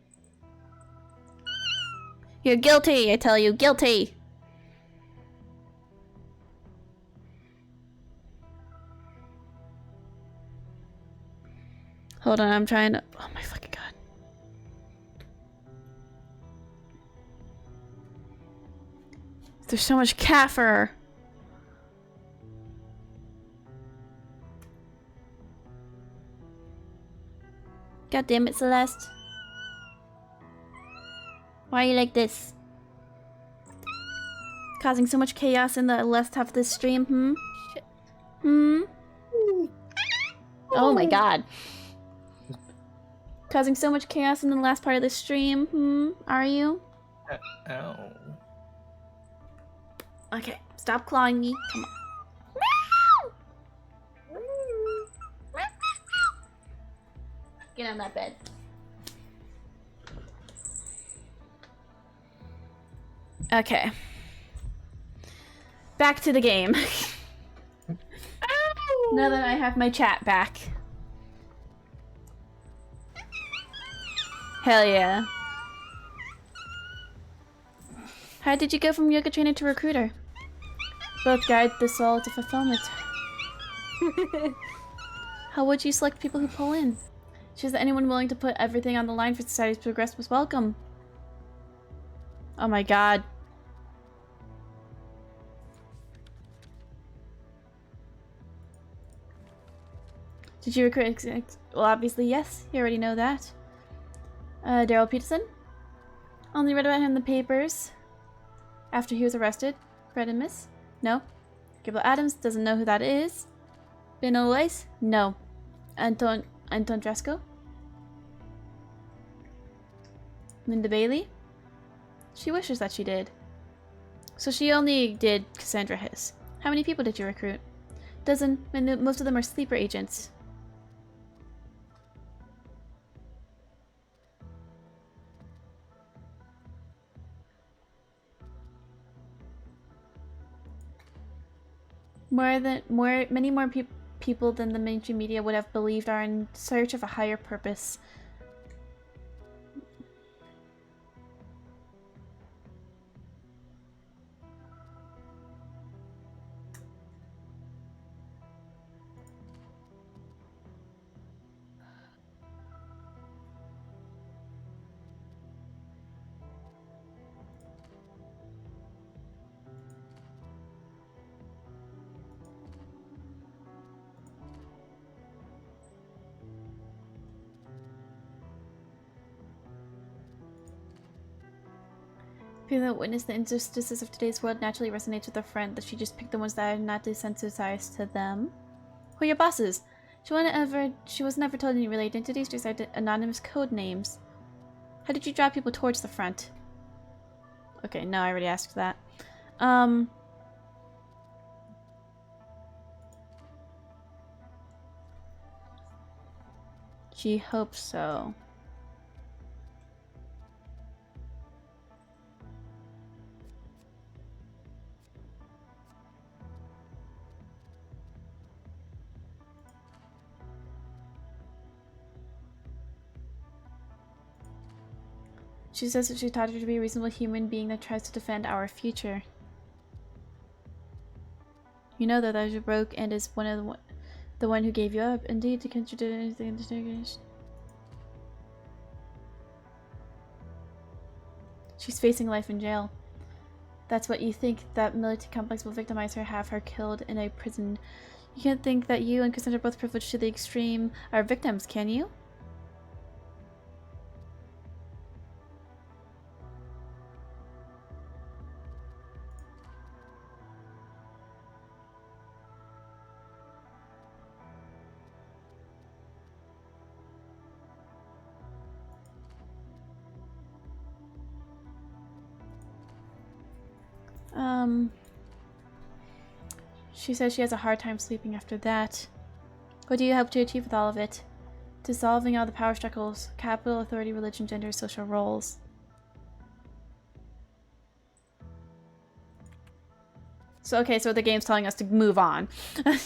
[SPEAKER 1] You're guilty, I tell you. Guilty. Hold on, I'm trying to... Oh my fucking god. There's so much cat fur. God damn it, Celeste. Why are you like this? Causing so much chaos in the last half of this stream, hmm?
[SPEAKER 2] Shit.
[SPEAKER 1] Hmm? Oh my god. Causing so much chaos in the last part of the stream, hmm? Are you?
[SPEAKER 3] Ow.
[SPEAKER 1] Okay, stop clawing me. Come on. Get on that bed. Okay. Back to the game. Now that I have my chat back. Hell yeah. How did you go from yoga trainer to recruiter? Both guide the soul to fulfillment. How would you select people who pull in? She says that anyone willing to put everything on the line for society's progress was welcome. Oh my god. Did you recruit? Well, obviously, yes. You already know that. Daryl Peterson? Only read about him in the papers. After he was arrested. Fred and Miss? No. Gabriel Adams doesn't know who that is. Lino Weiss? No. Anton Dresco? Linda Bailey? She wishes that she did. So she only did Cassandra Hiss. How many people did you recruit? Dozen, and most of them are sleeper agents. Many more people than the mainstream media would have believed are in search of a higher purpose. People that witness the injustices of today's world naturally resonates with a friend that she just picked the ones that are not desensitized to them. Who are your bosses? She wasn't ever told any real identities, just anonymous code names. How did you draw people towards the front? Okay, no, I already asked that. She hopes so. She says that she taught her to be a reasonable human being that tries to defend our future. You know though that you broke and is one of the one who gave you up. Indeed, to contradict anything in this negation. She's facing life in jail. That's what you think. That militant complex will victimize her, have her killed in a prison. You can't think that you and Cassandra, both privileged to the extreme, are victims, can you? She says she has a hard time sleeping after that. What do you hope to achieve with all of it? Dissolving all the power struggles, capital, authority, religion, gender, social roles. So, okay, so the game's telling us to move on. I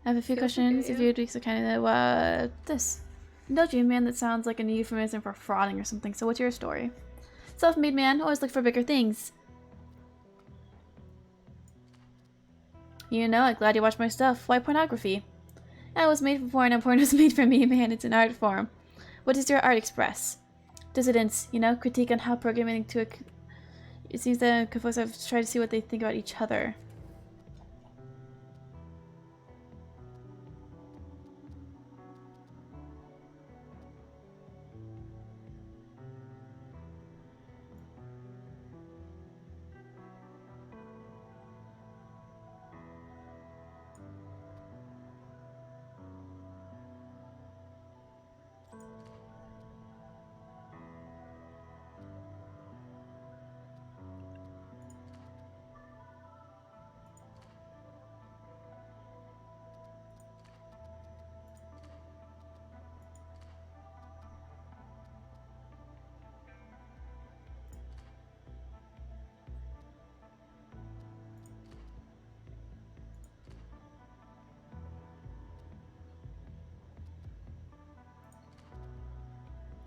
[SPEAKER 1] have a few
[SPEAKER 2] Feels
[SPEAKER 1] questions.
[SPEAKER 2] okay,
[SPEAKER 1] If
[SPEAKER 2] yeah.
[SPEAKER 1] you'd like to kind of, this. No dream man, that sounds like a euphemism for frauding or something. So what's your story? Self-made man, always look for bigger things. You know, I'm glad you watched my stuff. Why pornography? I was made for porn and porn was made for me, man. It's an art form. What does your art express? Dissidence, you know, critique on how programming to it seems that folks have tried to see what they think about each other.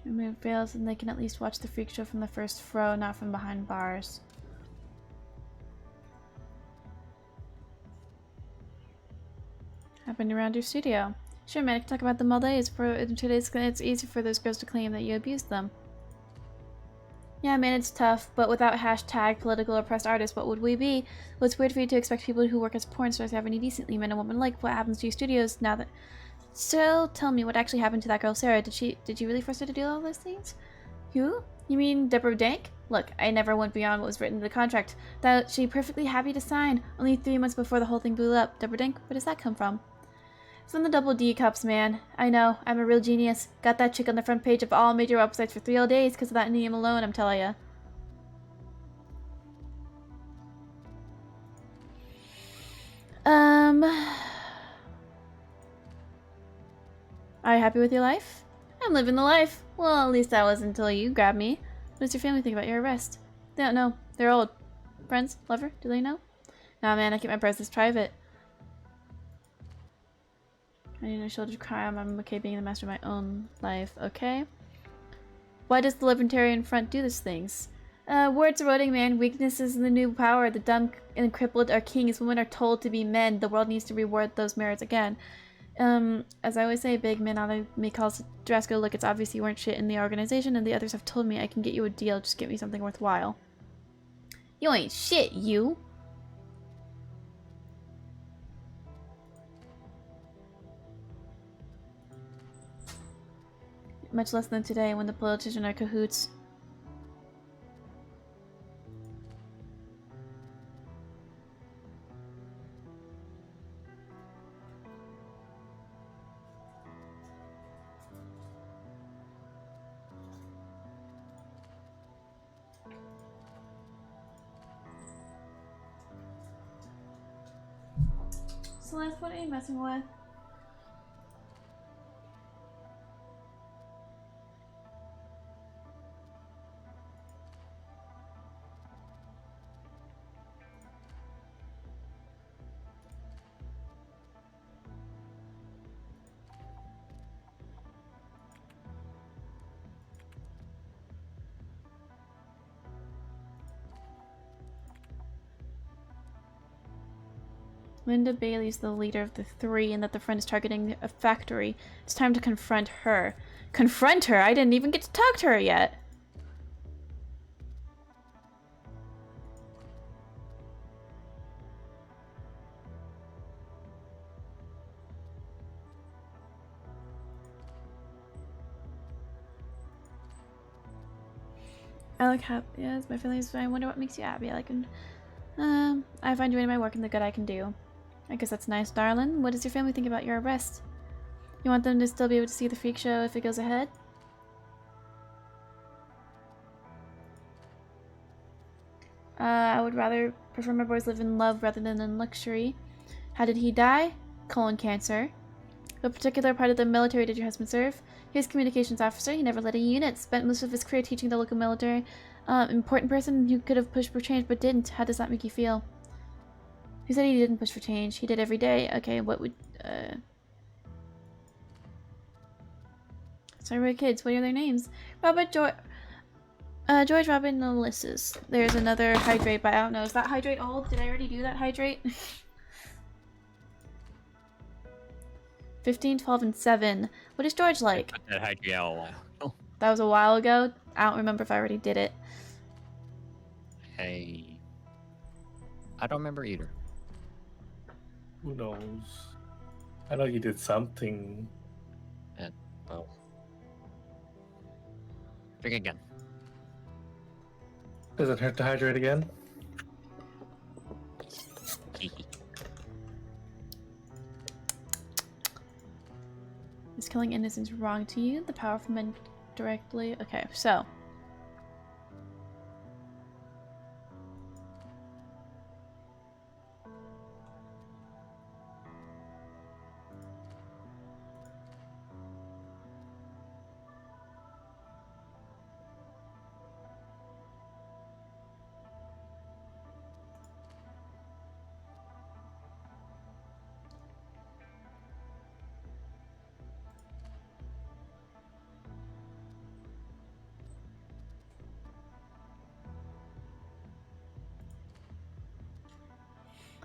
[SPEAKER 1] If it fails, then they can at least watch the freak show from the first row, not from behind bars. Happened around your studio. Sure, man, I can talk about them all day. It's easy for those girls to claim that you abused them. Yeah, man, it's tough, but without hashtag political oppressed artists, what would we be? Well, it's weird for you to expect people who work as porn stars to have any decently men and women like. What happens to your studios now that... So, tell me, what actually happened to that girl, Sarah? Did you really force her to do all those things? Who? You mean Deborah Dank? Look, I never went beyond what was written in the contract. That she perfectly happy to sign, only 3 months before the whole thing blew up. Deborah Dank? Where does that come from? From the double D cups, man. I know, I'm a real genius. Got that chick on the front page of all major websites for 3 whole days because of that name alone, I'm telling ya. Are you happy with your life? I'm living the life. Well, at least I was until you grabbed me. What does your family think about your arrest? They don't know. They're old. Friends? Lover? Do they know? Nah, man, I keep my process private. I need no shoulder to cry on. I'm okay being the master of my own life, okay? Why does the Libertarian Front do these things? Words eroding, man. Weaknesses in the new power. The dumb and crippled are kings. Women are told to be men. The world needs to reward those merits again. As I always say, big man on me calls Drasco. Look, it's obvious you weren't shit in the organization, and the others have told me I can get you a deal. Just get me something worthwhile. You ain't shit, you. Much less than today when the politicians are cahoots. Celeste, what are you messing with? Linda Bailey's the leader of the 3 and that the friend is targeting a factory. It's time to confront her. Confront her? I didn't even get to talk to her yet. I look happy. Yes, my feelings. I wonder what makes you happy. I find doing my work and the good I can do. I guess that's nice, darling. What does your family think about your arrest? You want them to still be able to see the freak show if it goes ahead? I would rather prefer my boys live in love rather than in luxury. How did he die? Colon cancer. What particular part of the military did your husband serve? He was communications officer. He never led a unit. Spent most of his career teaching the local military. Important person who could have pushed for change but didn't. How does that make you feel? Who said he didn't push for change? He did every day. Okay, what would... Sorry, we're kids. What are their names? Robert, George, Robin, and Ulysses. There's another hydrate, but I don't know. Is that hydrate old? Did I already do that hydrate? 15, 12, and 7. What is George like?
[SPEAKER 4] Put that hydrate out a while. Oh,
[SPEAKER 1] That was a while ago. I don't remember if I already did it.
[SPEAKER 4] hey. I don't remember either.
[SPEAKER 3] Who knows? I know you did something.
[SPEAKER 4] Well. Drink again.
[SPEAKER 3] Does it hurt to hydrate again?
[SPEAKER 1] Is killing innocents wrong to you? The powerful men directly... Okay, so...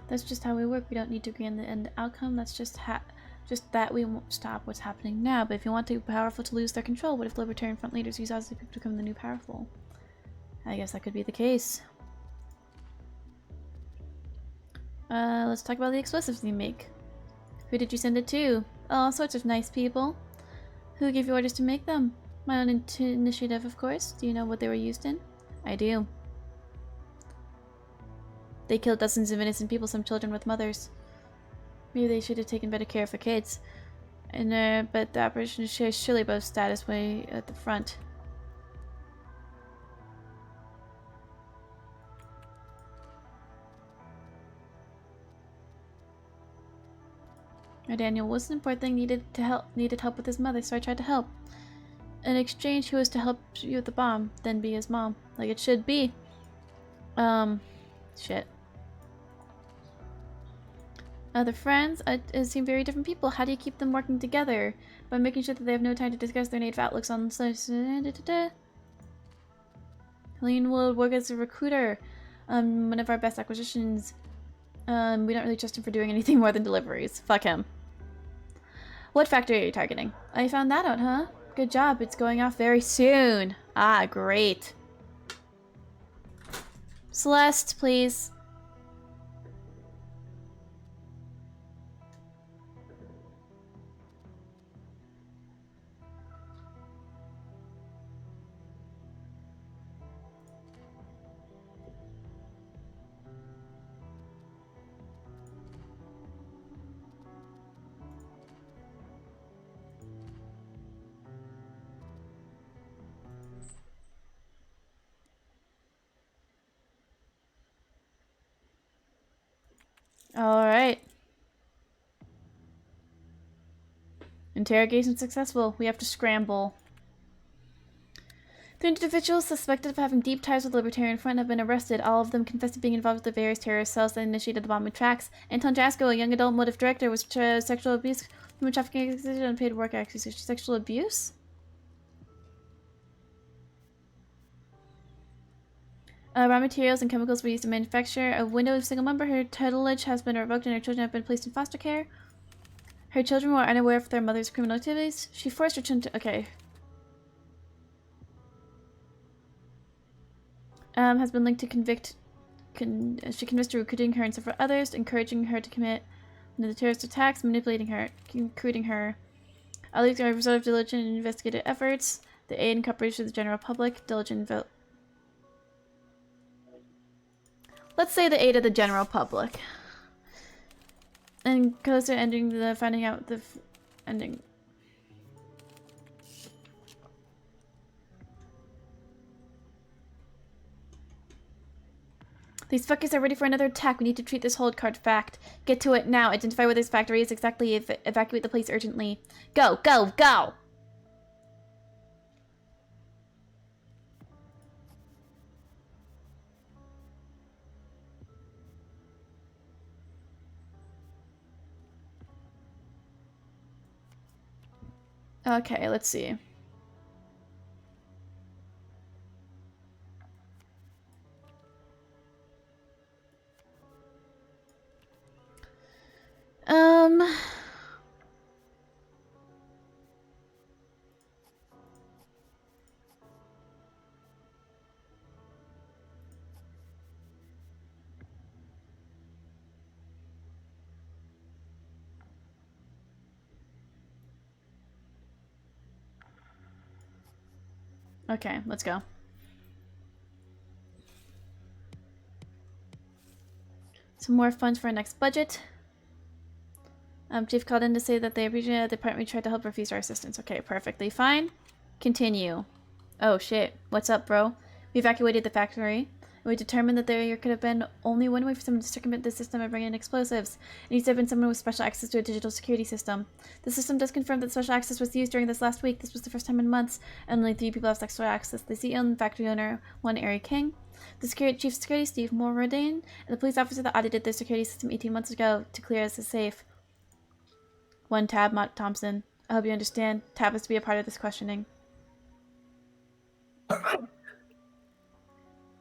[SPEAKER 1] That's just how we work. We don't need to agree on the end outcome. That's just that we won't stop what's happening now. But if you want the powerful to lose their control, what if libertarian front leaders use us to become the new powerful? I guess that could be the case. Let's talk about the explosives you make. Who did you send it to? All sorts of nice people. Who gave you orders to make them? My own initiative, of course. Do you know what they were used in? I do. They killed dozens of innocent people, some children with mothers. Maybe they should have taken better care of their kids. And but the operation shares surely both status way at the front. Daniel was an important thing. Needed help with his mother, so I tried to help. In exchange, he was to help you with the bomb, then be his mom, like it should be. Shit. Other friends seem very different people. How do you keep them working together? By making sure that they have no time to discuss their native outlooks on Helene will work as a recruiter. One of our best acquisitions. We don't really trust him for doing anything more than deliveries. Fuck him. What factory are you targeting? I found that out, huh? Good job. It's going off very soon. Ah, great. Celeste, please. Alright. Interrogation successful. We have to scramble. The individuals suspected of having deep ties with the Libertarian Front have been arrested. All of them confessed to being involved with the various terrorist cells that initiated the bombing tracks. Anton Jasko, a young adult motive director, was sexual abuse, human trafficking, unpaid work accusation. Sexual abuse? Raw materials and chemicals were used to manufacture a window of single member. Her tutelage has been revoked and her children have been placed in foster care. Her children were unaware of their mother's criminal activities. She forced her children to... Okay. Has been linked to she convinced to recruiting her and several others, encouraging her to commit the terrorist attacks, manipulating her, recruiting her. All these are a result of diligent and investigative efforts. The aid and cooperation of the general public, diligent Let's say the aid of the general public. And closer ending the finding out the ending. These fuckers are ready for another attack. We need to treat this hold card fact. Get to it now. Identify where this factory is exactly. Evacuate the place urgently. Go, go, go! Okay, let's see. Okay, let's go. Some more funds for our next budget. Chief called in to say that they appreciate the department tried to help refuse our assistance. Okay, perfectly fine. Continue. Oh shit. What's up, bro? We evacuated the factory. We determined that there could have been only one way for someone to circumvent the system and bring in explosives. It needs to have been someone with special access to a digital security system. The system does confirm that special access was used during this last week. This was the first time in months, and only 3 people have special access. The CEO and factory owner, one Ari King, the chief of security, Steve Morrodane, and the police officer that audited their security system 18 months ago to clear us as safe. One Tab Mott Thompson. I hope you understand. Tab is to be a part of this questioning.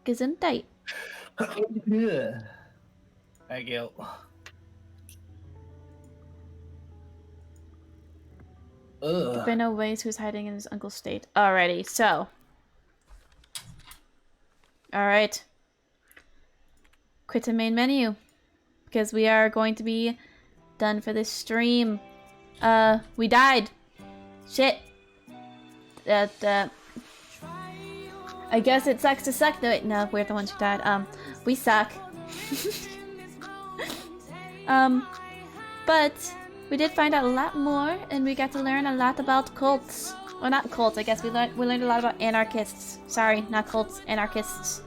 [SPEAKER 1] Gesundheit.
[SPEAKER 3] Yeah. I get. Ugh.
[SPEAKER 1] Benno Ways, who's hiding in his uncle's state. Alrighty, so. Alright. Quit the main menu. Because we are going to be done for this stream. We died. Shit. I guess it sucks to suck. Wait, no, we're the ones who died. We suck. But we did find out a lot more, and we got to learn a lot about cults. Well, not cults, I guess. We learned a lot about anarchists. Sorry, not cults, anarchists.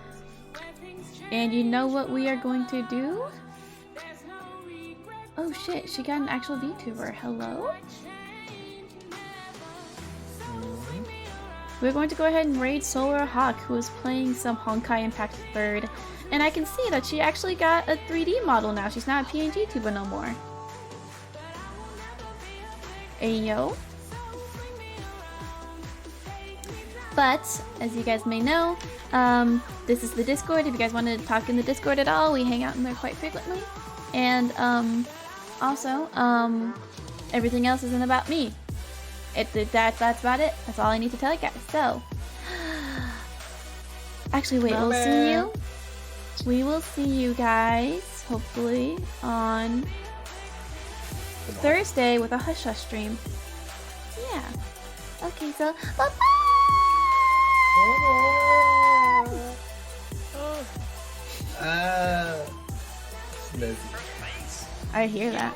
[SPEAKER 1] And you know what we are going to do? Oh shit, she got an actual VTuber. Hello? We're going to go ahead and raid Solar Hawk, who is playing some Honkai Impact 3rd. And I can see that she actually got a 3D model now. She's not a PNG tuber no more. Ayo. But, as you guys may know, this is the Discord. If you guys want to talk in the Discord at all, we hang out in there quite frequently. And, also, everything else isn't about me. That's about it. That's all I need to tell you guys. So, actually, wait, we will see you guys, hopefully, on Thursday with a Hush Hush stream. Yeah. Okay, so, bye-bye!
[SPEAKER 3] Snazzy.
[SPEAKER 1] I hear that.